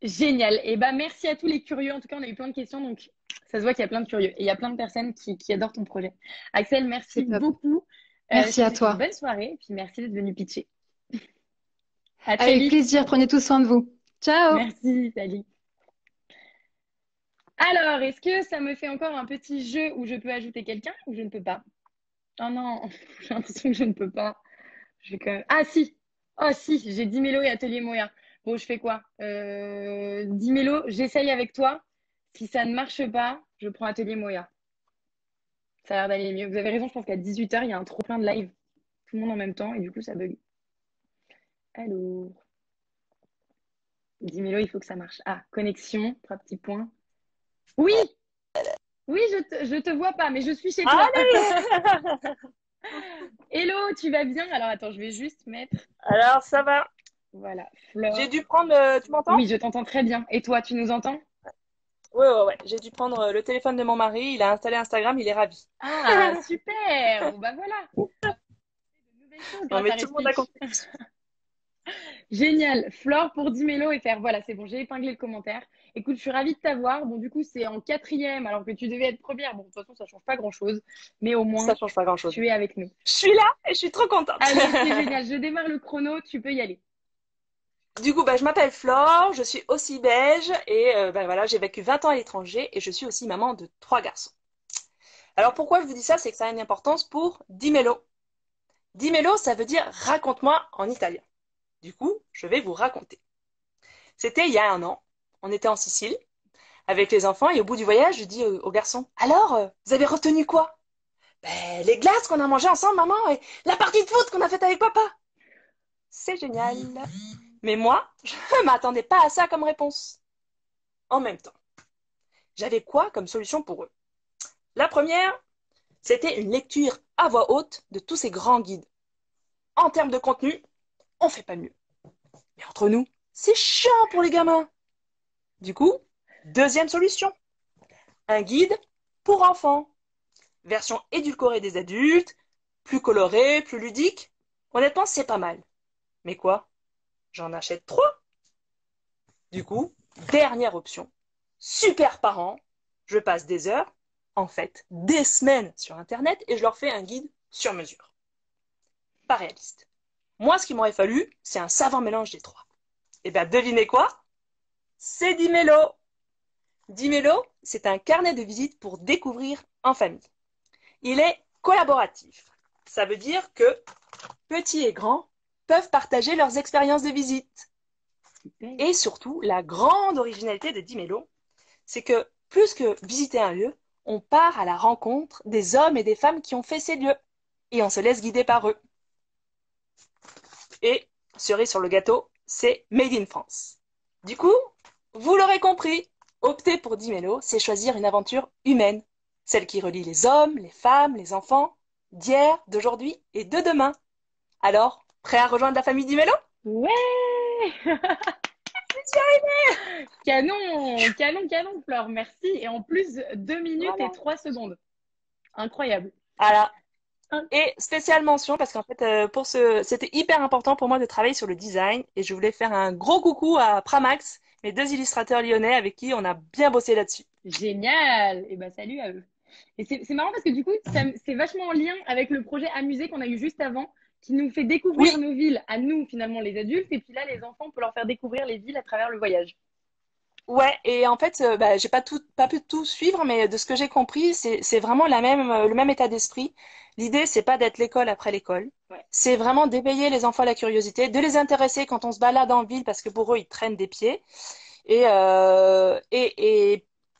génial. Eh ben merci à tous les curieux. En tout cas, on a eu plein de questions, donc ça se voit qu'il y a plein de curieux. Et il y a plein de personnes qui adorent ton projet. Axel, C'est merci top. beaucoup. Je Merci te à souhaite une toi. bonne soirée, puis merci d'être venu pitcher. À très Avec vite. plaisir, prenez tous soin de vous. Ciao! Merci, salut. Alors, est-ce que ça me fait encore un petit jeu où je peux ajouter quelqu'un ou je ne peux pas? Oh non, j'ai l'impression que je ne peux pas. Je vais quand même... Ah si! Oh si, j'ai 10 mélos et Atelier Moya. Bon, je fais quoi? 10 mélos, j'essaye avec toi. Si ça ne marche pas, je prends Atelier Moya. Ça a l'air d'aller mieux. Vous avez raison, je pense qu'à 18h, il y a un trop plein de live. Tout le monde en même temps et du coup, ça bug. Alors, 10 mélos, il faut que ça marche. Ah, connexion, 3 petits points. Oui! Oui, je te vois pas, mais je suis chez toi. Allez! Hello, tu vas bien? Alors attends, je vais juste mettre. Alors, ça va. Voilà, J'ai Flore. dû prendre. Tu m'entends? Oui, je t'entends très bien. Et toi, tu nous entends? Ouais, ouais, ouais. J'ai dû prendre le téléphone de mon mari. Il a installé Instagram. Il est ravi. Ah, super! Bon, bah voilà. De nouvelles choses Non, grâce mais à tout le monde a Respeak. compris. Génial. Flore pour 10 mélos et faire. Voilà, c'est bon, j'ai épinglé le commentaire. Écoute, je suis ravie de t'avoir. Bon, du coup, c'est en quatrième alors que tu devais être première. Bon, de toute façon, ça change pas grand-chose. Mais au Ça moins, change pas grand-chose. tu es avec nous. Je suis là et je suis trop contente. Allez, c'est génial. Je démarre le chrono. Tu peux y aller. Du coup, bah, je m'appelle Flore. Je suis aussi belge et bah, voilà, j'ai vécu 20 ans à l'étranger et je suis aussi maman de 3 garçons. Alors, pourquoi je vous dis ça? C'est que ça a une importance pour Dimelo. Dimelo, ça veut dire raconte-moi en italien. Du coup, je vais vous raconter. C'était il y a un an. On était en Sicile avec les enfants et au bout du voyage, je dis aux garçons, alors, vous avez retenu quoi? Ben, les glaces qu'on a mangées ensemble, maman, et la partie de foot qu'on a faite avec papa. C'est génial. Mais moi, je ne m'attendais pas à ça comme réponse. En même temps, j'avais quoi comme solution pour eux? La première, c'était une lecture à voix haute de tous ces grands guides. En termes de contenu, on fait pas mieux. Mais entre nous, c'est chiant pour les gamins. Du coup, deuxième solution, un guide pour enfants. Version édulcorée des adultes, plus colorée, plus ludique. Honnêtement, c'est pas mal. Mais quoi? J'en achète 3. Du coup, dernière option. Super parent. Je passe des heures, en fait, des semaines sur Internet et je leur fais un guide sur mesure. pas réaliste. Moi, ce qu'il m'aurait fallu, c'est un savant mélange des trois. Et bien, devinez quoi? C'est Dimelo. Dimelo, c'est un carnet de visite pour découvrir en famille. Il est collaboratif. Ça veut dire que petits et grands peuvent partager leurs expériences de visite. Super. Et surtout, la grande originalité de Dimelo, c'est que plus que visiter un lieu, on part à la rencontre des hommes et des femmes qui ont fait ces lieux. Et on se laisse guider par eux. Et, cerise sur le gâteau, c'est Made in France. Du coup, vous l'aurez compris, opter pour Dimelo, c'est choisir une aventure humaine. Celle qui relie les hommes, les femmes, les enfants, d'hier, d'aujourd'hui et de demain. Alors, prêt à rejoindre la famille Dimelo? Ouais! Canon, canon, canon, Flore, merci. Et en plus, 2 minutes Voilà. et 3 secondes. Incroyable. Voilà. Et spéciale mention parce qu'en fait, c'était hyper important pour moi de travailler sur le design et je voulais faire un gros coucou à Pramax, mes 2 illustrateurs lyonnais avec qui on a bien bossé là-dessus. Génial. Et ben salut à eux. Et c'est marrant parce que du coup, c'est vachement en lien avec le projet Amusé qu'on a eu juste avant, qui nous fait découvrir nos villes à nous, finalement, les adultes. Et puis là, les enfants, on peut leur faire découvrir les villes à travers le voyage. Ouais, et en fait, j'ai pas pu tout suivre, mais de ce que j'ai compris, c'est vraiment le même état d'esprit. L'idée, c'est pas d'être l'école après l'école. Ouais. C'est vraiment d'éveiller les enfants à la curiosité, de les intéresser quand on se balade en ville, parce que pour eux, ils traînent des pieds. Et,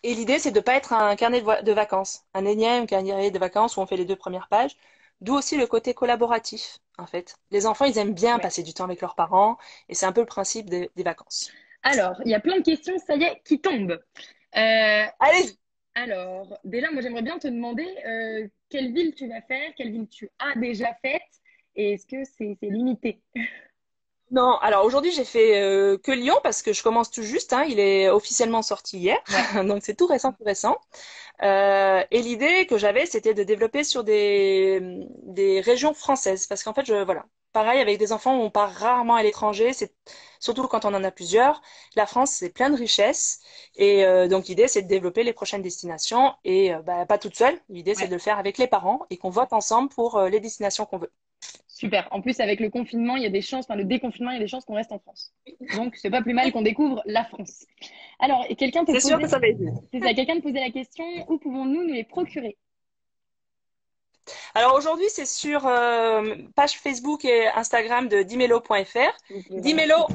et l'idée, c'est de pas être un carnet de vacances, un énième carnet de vacances où on fait les 2 premières pages. D'où aussi le côté collaboratif, en fait. Les enfants, ils aiment bien Ouais. passer du temps avec leurs parents, et c'est un peu le principe des vacances. Alors, il y a plein de questions, ça y est, qui tombent. Allez! Alors, déjà, moi, j'aimerais bien te demander quelle ville tu vas faire, quelle ville tu as déjà faite, et est-ce que c'est limité? Non, alors aujourd'hui j'ai fait que Lyon parce que je commence tout juste, hein, il est officiellement sorti hier, Ouais. donc c'est tout récent, tout récent. Et l'idée que j'avais, c'était de développer sur des régions françaises, parce qu'en fait, voilà, pareil avec des enfants, on part rarement à l'étranger, c'est surtout quand on en a plusieurs. La France, c'est plein de richesses, et donc l'idée, c'est de développer les prochaines destinations, et pas toute seule. L'idée, c'est Ouais. de le faire avec les parents et qu'on vote ensemble pour les destinations qu'on veut. Super. En plus, avec le confinement, il y a des chances, enfin le déconfinement, il y a des chances qu'on reste en France. Donc, c'est pas plus mal qu'on découvre la France. Alors, et quelqu'un te C'est sûr que posait, ça va aider. c'est ça, quelqu'un te posait la question, où pouvons-nous nous les procurer? Alors aujourd'hui, c'est sur page Facebook et Instagram de dimelo.fr. Vous pouvez Dimelo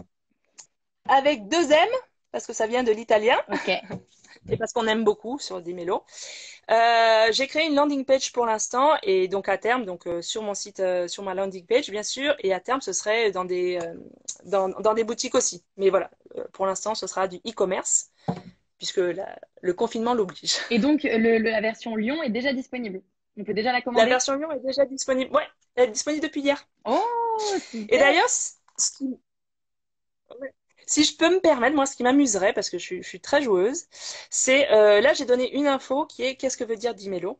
avec 2 M, parce que ça vient de l'italien, Ok. et parce qu'on aime beaucoup sur Dimelo. J'ai créé une landing page pour l'instant, et donc à terme, sur mon site, sur ma landing page, bien sûr, et à terme, ce serait dans dans des boutiques aussi. Mais voilà, pour l'instant, ce sera du e-commerce, puisque le confinement l'oblige. Et donc, la version Lyon est déjà disponible. On peut déjà la La commander? version Lyon est déjà disponible. Ouais, elle est disponible depuis hier. Oh, Et super. d'ailleurs, ouais. Si je peux me permettre, moi, ce qui m'amuserait, parce que je suis très joueuse, c'est là, j'ai donné une info qui est qu'est-ce que veut dire Dimelo?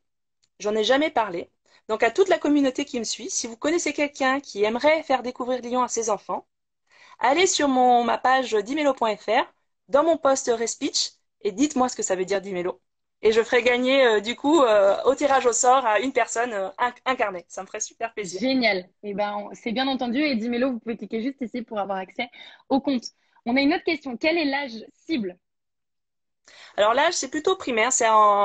J'en ai jamais parlé. Donc, à toute la communauté qui me suit, si vous connaissez quelqu'un qui aimerait faire découvrir Lyon à ses enfants, allez sur ma page dimelo.fr, dans mon post Respeech, et dites-moi ce que ça veut dire Dimelo. Et je ferai gagner, au tirage au sort à une personne un carnet. Ça me ferait super plaisir. Génial. Eh ben, c'est bien entendu. Et Dimelo, vous pouvez cliquer juste ici pour avoir accès au compte. On a une autre question. Quel est l'âge cible? Alors l'âge, c'est plutôt primaire.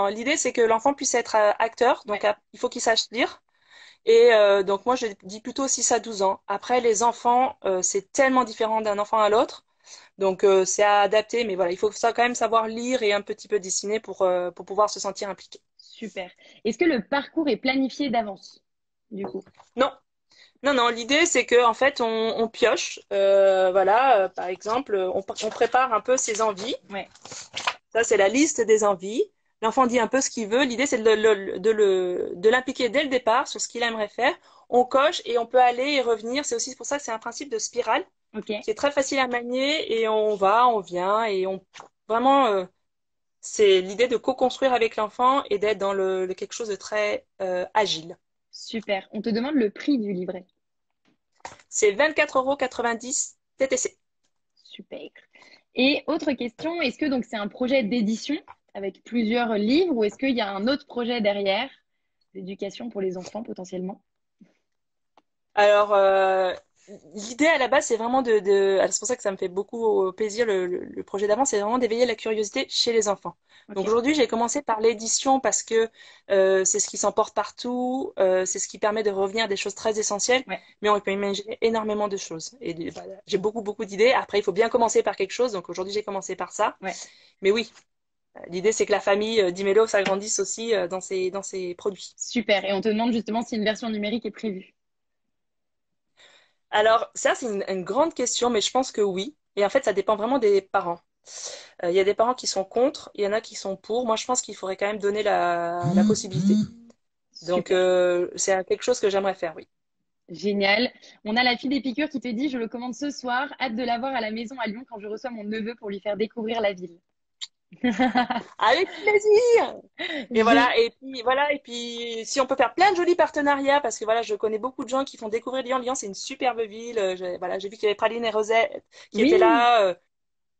L'idée, c'est que l'enfant puisse être acteur, donc il faut qu'il sache lire. Et donc moi, je dis plutôt 6 à 12 ans. Après, les enfants, c'est tellement différent d'un enfant à l'autre. Donc c'est à adapter, mais voilà, il faut quand même savoir lire et un petit peu dessiner pour pouvoir se sentir impliqué. Super. Est-ce que le parcours est planifié d'avance, du coup? Non, non, non. L'idée, c'est que en fait, on pioche. Voilà, par exemple, on prépare un peu ses envies. Ouais. Ça, c'est la liste des envies. L'enfant dit un peu ce qu'il veut. L'idée, c'est de l'impliquer dès le départ sur ce qu'il aimerait faire. On coche et on peut aller et revenir. C'est aussi pour ça que c'est un principe de spirale. Ok. C'est très facile à manier et on va, on vient et vraiment, c'est l'idée de co-construire avec l'enfant et d'être dans quelque chose de très agile. Super. On te demande le prix du livret. C'est 24,90 € TTC. Super. Et autre question, est-ce que donc c'est un projet d'édition avec plusieurs livres ou est-ce qu'il y a un autre projet derrière d'éducation pour les enfants potentiellement? Alors, l'idée à la base, c'est vraiment c'est pour ça que ça me fait beaucoup plaisir le projet d'avant, c'est vraiment d'éveiller la curiosité chez les enfants. Donc Ok. aujourd'hui, j'ai commencé par l'édition parce que c'est ce qui s'emporte partout, c'est ce qui permet de revenir à des choses très essentielles, Ouais. mais on peut imaginer énormément de choses. Et voilà, j'ai beaucoup d'idées. Après, il faut bien commencer par quelque chose. Donc aujourd'hui, j'ai commencé par ça. Ouais. Mais oui, l'idée, c'est que la famille d'Imelo s'agrandisse aussi dans ses produits. Super. Et on te demande justement si une version numérique est prévue. Alors, ça, c'est une grande question, mais je pense que oui. Et en fait, ça dépend vraiment des parents. Il y a des parents qui sont contre, il y en a qui sont pour. Moi, je pense qu'il faudrait quand même donner la possibilité. Donc, Super. c'est quelque chose que j'aimerais faire, oui. Génial. On a la fille des piqûres qui te dit, je le commande ce soir. Hâte de l'avoir à la maison à Lyon quand je reçois mon neveu pour lui faire découvrir la ville. Avec plaisir! Et J'ai- voilà, et puis si on peut faire plein de jolis partenariats, parce que voilà, je connais beaucoup de gens qui font découvrir Lyon. Lyon, c'est une superbe ville. Voilà, j'ai vu qu'il y avait Praline et Rosette qui étaient Oui, là.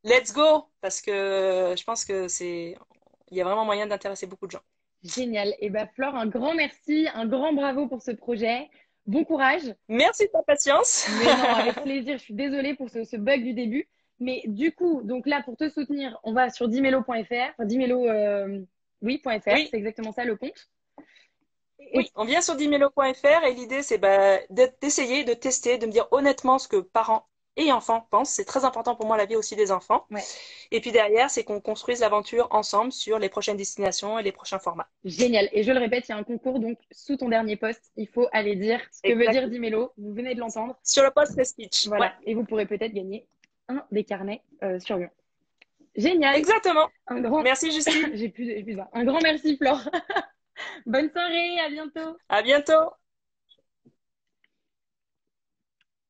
Let's go! Parce que je pense que il y a vraiment moyen d'intéresser beaucoup de gens. génial. Et ben Flore, un grand merci, un grand bravo pour ce projet. Bon courage. Merci de ta patience. Mais non, avec plaisir. Je suis désolée pour ce bug du début. Mais du coup, donc là, pour te soutenir, on va sur dimelo.fr. Enfin, dimelo, oui, .fr, Oui, c'est exactement ça le compte. oui, Et, on vient sur dimelo.fr et l'idée c'est d'essayer, de tester, de me dire honnêtement ce que parents et enfants pensent. C'est très important pour moi la vie aussi des enfants. ouais, Et puis derrière, c'est qu'on construise l'aventure ensemble sur les prochaines destinations et les prochains formats. génial. Et je le répète, il y a un concours. Donc, sous ton dernier post, il faut aller dire ce que veut dire Exactement. Dimelo. Vous venez de l'entendre. Sur le post speech. Ouais, Voilà. Et vous pourrez peut-être gagner un des carnets sur Lyon. Génial. exactement. Un grand, Merci Justine. j'ai plus de voix. Un grand merci, Flore. Bonne soirée. À bientôt. À bientôt.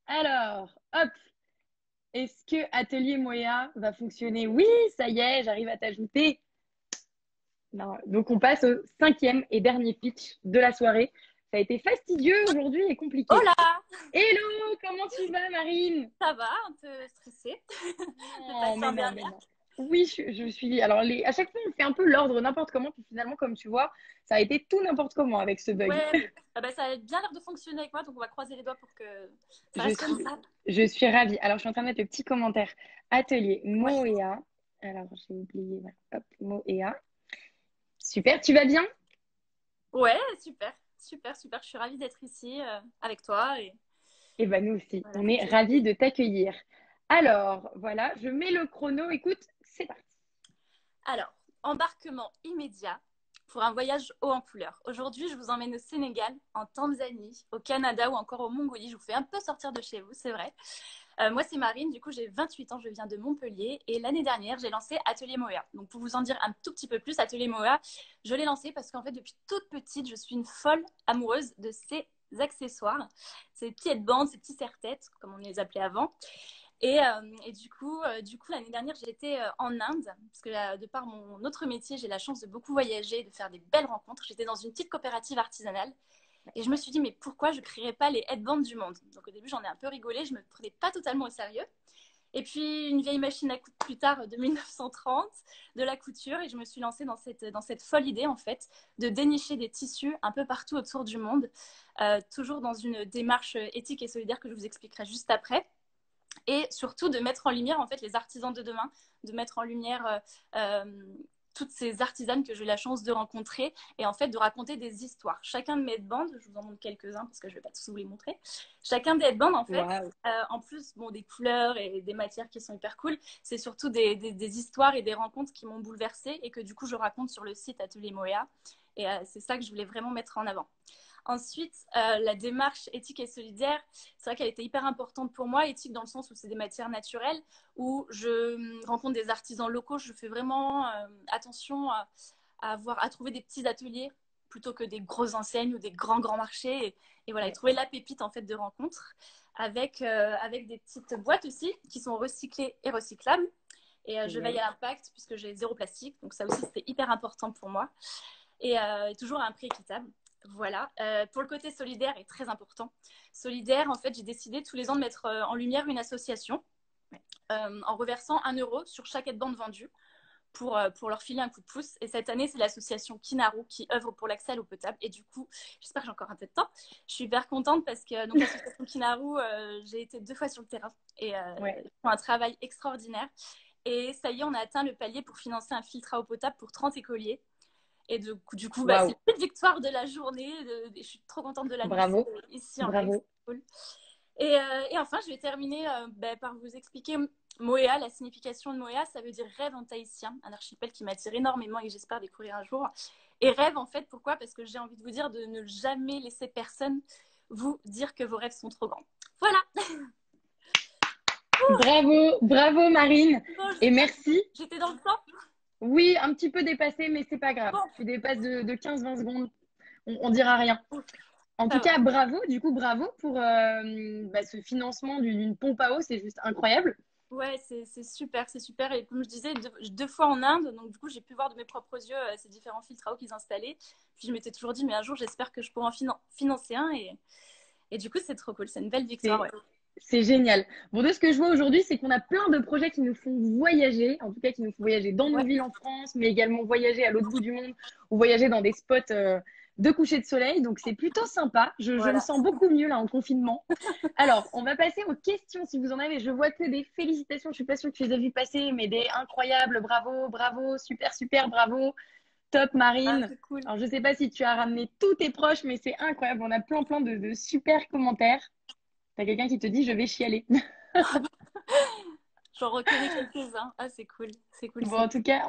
Alors, hop. Est-ce que Atelier Moya va fonctionner? Oui, ça y est, j'arrive à t'ajouter. Non, donc on passe au cinquième et dernier pitch de la soirée. Ça a été fastidieux aujourd'hui et compliqué. Hola, Hello, comment tu vas, Marine? ça va, un peu stressée de Non, passer mais en non, mais dernière. non. Oui, je suis. Alors, à chaque fois, on fait un peu l'ordre n'importe comment. Puis finalement, comme tu vois, ça a été tout n'importe comment avec ce bug. Ouais, mais ça a bien l'air de fonctionner avec moi, donc on va croiser les doigts pour que ça Je reste comme suis, ça. je suis ravie. Alors, je suis en train de mettre le petit commentaire. Atelier Ouais, Moéa. Alors, j'ai oublié. Voilà. Hop, Moéa. Super, tu vas bien? ouais, super, super, super. Je suis ravie d'être ici avec toi et Eh ben, nous aussi, voilà, on comme est tu as ravis dit. de t'accueillir. Alors, voilà, je mets le chrono. Écoute, c'est parti. Alors, embarquement immédiat pour un voyage haut en couleur. Aujourd'hui, je vous emmène au Sénégal, en Tanzanie, au Canada ou encore au Mongolie. Je vous fais un peu sortir de chez vous, c'est vrai. Moi, c'est Marine, du coup, j'ai 28 ans, je viens de Montpellier et l'année dernière, j'ai lancé Atelier Moa. Donc, pour vous en dire un tout petit peu plus, Atelier Moa, je l'ai lancé parce qu'en fait, depuis toute petite, je suis une folle amoureuse de ces accessoires, ces petits headbands, ces petits serre-têtes, comme on les appelait avant. Et du coup l'année dernière, j'étais en Inde, parce que de par mon autre métier, j'ai la chance de beaucoup voyager, de faire des belles rencontres. J'étais dans une petite coopérative artisanale et je me suis dit, mais pourquoi je ne créerais pas les headbands du monde? Donc au début, j'en ai un peu rigolé, je ne me prenais pas totalement au sérieux. Et puis, une vieille machine à coudre plus tard, de 1930, de la couture, et je me suis lancée dans cette folle idée, en fait, de dénicher des tissus un peu partout autour du monde, toujours dans une démarche éthique et solidaire que je vous expliquerai juste après. Et surtout de mettre en lumière, en fait, les artisans de demain, de mettre en lumière toutes ces artisanes que j'ai eu la chance de rencontrer et en fait de raconter des histoires. Chacun de mes headbands, je vous en montre quelques-uns parce que je ne vais pas tous vous les montrer. Chacun des headbands, en fait, Waouh. en plus bon, des couleurs et des matières qui sont hyper cool, c'est surtout des histoires et des rencontres qui m'ont bouleversée et que du coup je raconte sur le site Atelier Moya. Et c'est ça que je voulais vraiment mettre en avant. Ensuite, la démarche éthique et solidaire, c'est vrai qu'elle était hyper importante pour moi. Éthique dans le sens où c'est des matières naturelles, où je rencontre des artisans locaux. Je fais vraiment attention à trouver des petits ateliers plutôt que des grosses enseignes ou des grands marchés. Et voilà, et trouver la pépite en fait de rencontre avec des petites boîtes aussi qui sont recyclées et recyclables. Et je veille à l'impact puisque j'ai zéro plastique. Donc ça aussi, c'était hyper important pour moi. Et toujours à un prix équitable. Voilà. Pour le côté solidaire est très important. Solidaire, en fait, j'ai décidé tous les ans de mettre en lumière une association en reversant 1 euro sur chaque aide-bande vendue pour leur filer un coup de pouce. Et cette année, c'est l'association Kinaru qui œuvre pour l'accès à l'eau potable. Et du coup, j'espère que j'ai encore un peu de temps. Je suis hyper contente parce que donc l'association Kinaru, j'ai été 2 fois sur le terrain et ils font un travail extraordinaire. Et ça y est, on a atteint le palier pour financer un filtre à eau potable pour 30 écoliers. Et du coup, c'est une petite victoire de la journée. Je suis trop contente de l'annoncer ici en Belgique. Cool. Et enfin, je vais terminer par vous expliquer Moea, la signification de Moea, ça veut dire rêve en tahitien, un archipel qui m'attire énormément et que j'espère découvrir un jour. Et rêve, en fait, pourquoi? Parce que j'ai envie de vous dire de ne jamais laisser personne vous dire que vos rêves sont trop grands. Voilà. Bravo Marine. Bon, et merci. J'étais dans le temps? Oui, un petit peu dépassé, mais c'est pas grave. Tu dépasses de 15-20 secondes. On dira rien. En tout cas, bravo. Du coup, bravo pour ce financement d'une pompe à eau. C'est juste incroyable. Ouais, c'est super, c'est super. Et comme je disais, 2 fois en Inde, donc du coup, j'ai pu voir de mes propres yeux ces différents filtres à eau qu'ils installaient. Puis je m'étais toujours dit, mais un jour, j'espère que je pourrai en financer un. Et du coup, c'est trop cool. C'est une belle victoire. C'est génial. Bon, de ce que je vois aujourd'hui, c'est qu'on a plein de projets qui nous font voyager, en tout cas qui nous font voyager dans nos villes en France, mais également voyager à l'autre bout du monde ou voyager dans des spots de coucher de soleil. Donc, c'est plutôt sympa. Je me sens beaucoup mieux là en confinement. Alors, on va passer aux questions si vous en avez. Je vois que des félicitations. Je suis pas sûre que tu les as vues passer, mais des incroyables. Bravo, super, bravo. Top, Marine. C'est cool. Alors, je sais pas si tu as ramené tous tes proches, mais c'est incroyable. On a plein de super commentaires. T'as quelqu'un qui te dit je vais chialer. J'en reconnais quelques-uns. Ah, c'est cool. Bon, en tout cas,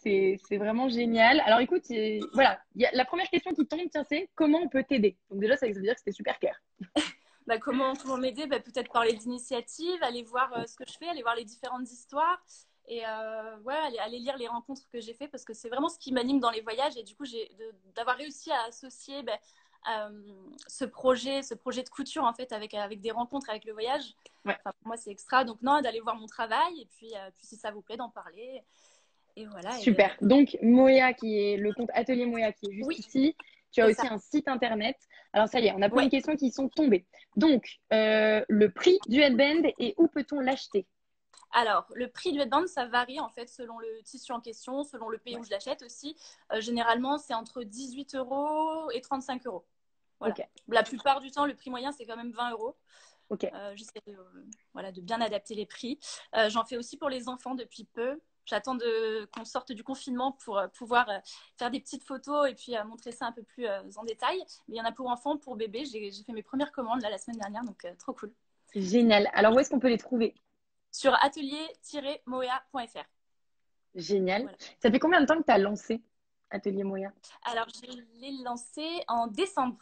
c'est vraiment génial. Alors, écoute, voilà. La première question qui tombe, tiens, c'est comment on peut t'aider? Donc, déjà, ça veut dire que c'était super clair. Comment m'aider? Peut-être parler d'initiatives, aller voir ce que je fais, aller voir les différentes histoires et aller lire les rencontres que j'ai faites parce que c'est vraiment ce qui m'anime dans les voyages. Et du coup, d'avoir réussi à associer ce projet de couture en fait avec des rencontres avec le voyage. Pour moi, c'est extra. Donc, non, d'aller voir mon travail et puis si ça vous plaît, d'en parler. Et voilà. Super. Donc, Moea, qui est le compte Atelier Moea qui est juste ici. Tu as aussi un site internet. Alors, ça y est, on a plein de questions qui sont tombées. Donc, le prix du headband et où peut-on l'acheter? Alors, le prix du headband, ça varie en fait selon le tissu en question, selon le pays où je l'achète aussi. Généralement, c'est entre 18 € et 35 €. Voilà. La plupart du temps, le prix moyen, c'est quand même 20 €. J'essaie de bien adapter les prix. J'en fais aussi pour les enfants depuis peu. J'attends qu'on sorte du confinement pour pouvoir faire des petites photos et puis montrer ça un peu plus en détail. Mais il y en a pour enfants, pour bébés. J'ai fait mes premières commandes la semaine dernière, donc trop cool. Génial. Alors, où est-ce qu'on peut les trouver? Sur atelier-moea.fr. Génial. Voilà. Ça fait combien de temps que tu as lancé Atelier Moea? Alors, je l'ai lancé en décembre.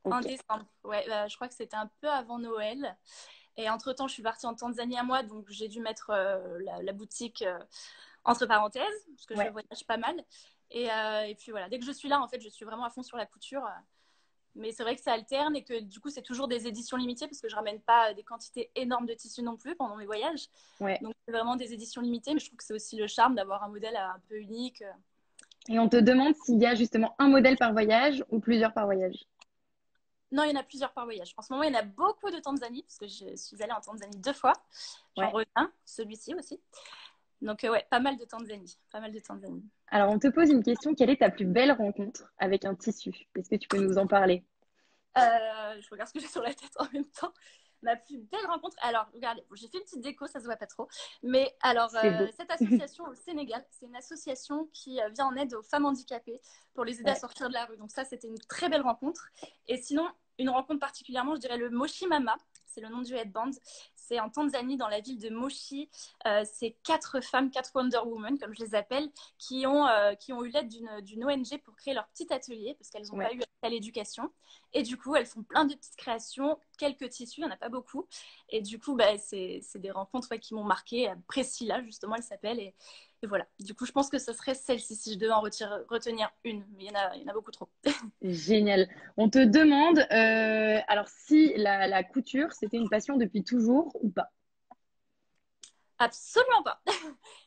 En décembre, je crois que c'était un peu avant Noël. Et entre-temps, je suis partie en Tanzanie à moi, donc j'ai dû mettre la boutique entre parenthèses, parce que je voyage pas mal. Et puis voilà, dès que je suis là, en fait, je suis vraiment à fond sur la couture. Mais c'est vrai que ça alterne et que du coup, c'est toujours des éditions limitées parce que je ramène pas des quantités énormes de tissus non plus pendant mes voyages. Donc, c'est vraiment des éditions limitées, mais je trouve que c'est aussi le charme d'avoir un modèle un peu unique. Et on te demande s'il y a justement un modèle par voyage ou plusieurs par voyage? Non, il y en a plusieurs par voyage. En ce moment, il y en a beaucoup de Tanzanie parce que je suis allée en Tanzanie 2 fois. J'en reviens, celui-ci aussi. Donc, pas mal de Tanzanie. Alors, on te pose une question. Quelle est ta plus belle rencontre avec un tissu? Est-ce que tu peux nous en parler? Je regarde ce que j'ai sur la tête en même temps. Ma plus belle rencontre. Alors, regardez, j'ai fait une petite déco, ça se voit pas trop. Mais alors, cette association au Sénégal, c'est une association qui vient en aide aux femmes handicapées pour les aider à sortir de la rue. Donc ça, c'était une très belle rencontre. Et sinon, une rencontre particulièrement, je dirais le Moshi Mama. C'est le nom du headband. C'est en Tanzanie, dans la ville de Moshi. C'est 4 femmes, 4 Wonder Woman, comme je les appelle, qui ont eu l'aide d'une ONG pour créer leur petit atelier, parce qu'elles n'ont pas eu à l'éducation. Et du coup, elles font plein de petites créations, quelques tissus, il n'y en a pas beaucoup. Et du coup, c'est des rencontres qui m'ont marquée. Priscilla, justement, elle s'appelle. Et voilà. Du coup, je pense que ce serait celle-ci, si je devais en retenir une. Mais il y en a beaucoup trop. Génial. On te demande, alors si la couture, c'était une passion depuis toujours ou pas? Absolument pas.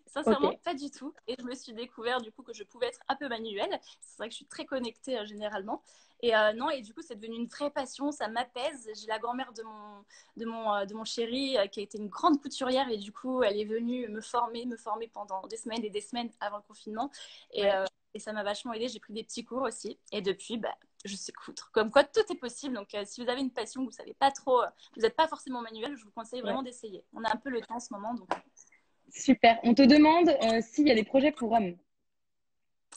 Sincèrement, pas du tout. Et je me suis découvert du coup que je pouvais être un peu manuelle. C'est vrai que je suis très connectée généralement. Et non, et du coup, c'est devenu une vraie passion, ça m'apaise. J'ai la grand-mère de mon chéri qui a été une grande couturière et du coup, elle est venue me former pendant des semaines et des semaines avant le confinement. Et ça m'a vachement aidé. J'ai pris des petits cours aussi. Et depuis, bah, je sais coudre. Comme quoi, tout est possible. Donc, si vous avez une passion, vous savez pas trop, vous n'êtes pas forcément manuel, je vous conseille vraiment d'essayer. On a un peu le temps en ce moment, donc. Super. On te demande s'il y a des projets pour hommes.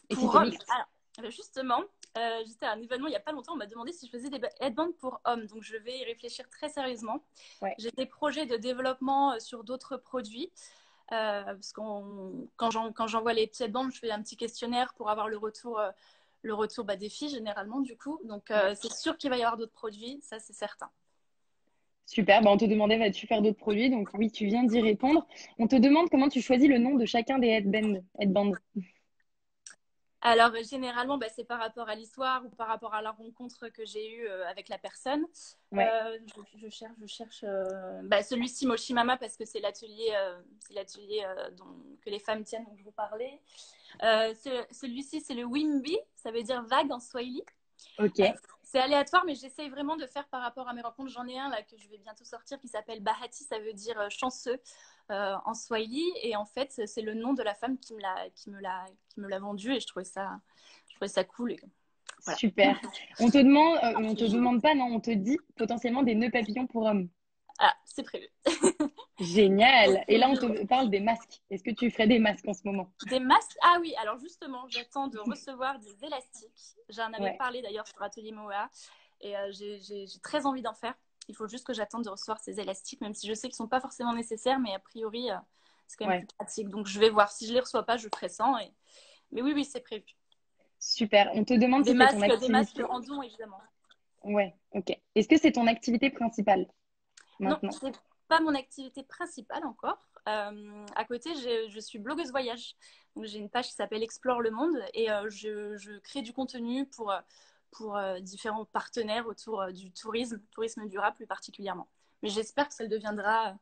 Et si Pour c'est hommes, mixte. alors, justement, j'étais à un événement il n'y a pas longtemps, on m'a demandé si je faisais des headbands pour hommes. Donc, je vais y réfléchir très sérieusement. Ouais. J'ai des projets de développement sur d'autres produits. Parce que quand j'envoie les petits headbands, je fais un petit questionnaire pour avoir le retour bah, des filles généralement du coup. Donc, c'est sûr qu'il va y avoir d'autres produits, ça c'est certain. Super. Bah, on te demandait vas-tu faire d'autres produits. Donc oui, tu viens d'y répondre. On te demande comment tu choisis le nom de chacun des headbands. Alors, généralement, bah, c'est par rapport à l'histoire ou par rapport à la rencontre que j'ai eue avec la personne. Ouais. Je cherche bah, celui-ci, Moshimama, parce que c'est l'atelier que les femmes tiennent, dont je vous parlais. Celui-ci, c'est le Wimbi, ça veut dire vague en Swahili. Ok. C'est aléatoire, mais j'essaye vraiment de faire par rapport à mes rencontres. J'en ai un là que je vais bientôt sortir qui s'appelle Bahati, ça veut dire chanceux en Swahili. Et en fait, c'est le nom de la femme qui me l'a vendu et je trouvais ça cool. Et voilà. Super. On te demande pas, non, on te dit potentiellement des nœuds papillons pour hommes. Ah, c'est prévu. Génial. Et là, on te parle des masques. Est-ce que tu ferais des masques en ce moment? Des masques? Ah oui, alors justement, j'attends de recevoir des élastiques. J'en avais parlé d'ailleurs sur Atelier Moa et j'ai très envie d'en faire. Il faut juste que j'attende de recevoir ces élastiques, même si je sais qu'ils ne sont pas forcément nécessaires, mais a priori, c'est quand même plus pratique. Donc je vais voir. Si je ne les reçois pas, je ferai sans. Mais oui, c'est prévu. Super. On te demande si c'est ton activité. Des masques en don, évidemment. Ouais, ok. Est-ce que c'est ton activité principale maintenant? Non, c'est pas mon activité principale encore. À côté, je suis blogueuse voyage. Donc, j'ai une page qui s'appelle Explore le monde et je crée du contenu pour différents partenaires autour du tourisme durable plus particulièrement. Mais j'espère que ça deviendra.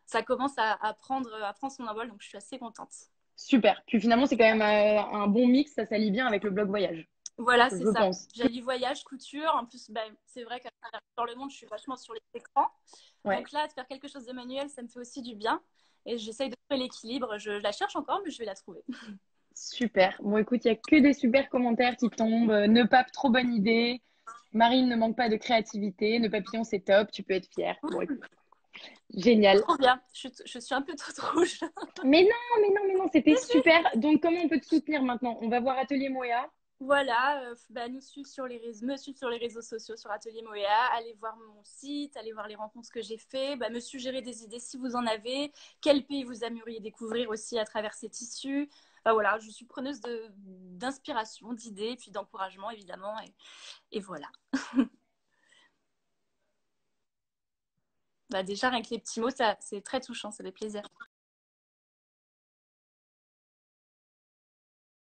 Ça commence à prendre son envol, donc je suis assez contente. Super. Puis finalement, c'est quand même un bon mix, ça s'allie bien avec le blog voyage. Voilà, c'est ça. Pense. J'allie voyage, couture. En plus, c'est vrai qu'à travers le monde, je suis vachement sur les écrans. Ouais. Donc là, de faire quelque chose de manuel, ça me fait aussi du bien. Et j'essaye de trouver l'équilibre. Je la cherche encore, mais je vais la trouver. Super. Bon, écoute, il n'y a que des super commentaires qui tombent. Ne pape, trop bonne idée. Marine ne manque pas de créativité. Ne papillon, c'est top. Tu peux être fière. Bon, écoute. Génial. Trop bien. Je suis un peu toute rouge. Mais non, c'était super. Donc, comment on peut te soutenir maintenant? On va voir Atelier Moya. Voilà, me suivre sur les réseaux sociaux sur Atelier Moea, allez voir mon site, allez voir les rencontres que j'ai fait, me suggérer des idées si vous en avez, quel pays vous aimeriez découvrir aussi à travers ces tissus. Voilà, je suis preneuse d'inspiration, d'idées, et puis d'encouragement évidemment, et voilà. Déjà, rien que les petits mots, c'est très touchant, ça fait plaisir.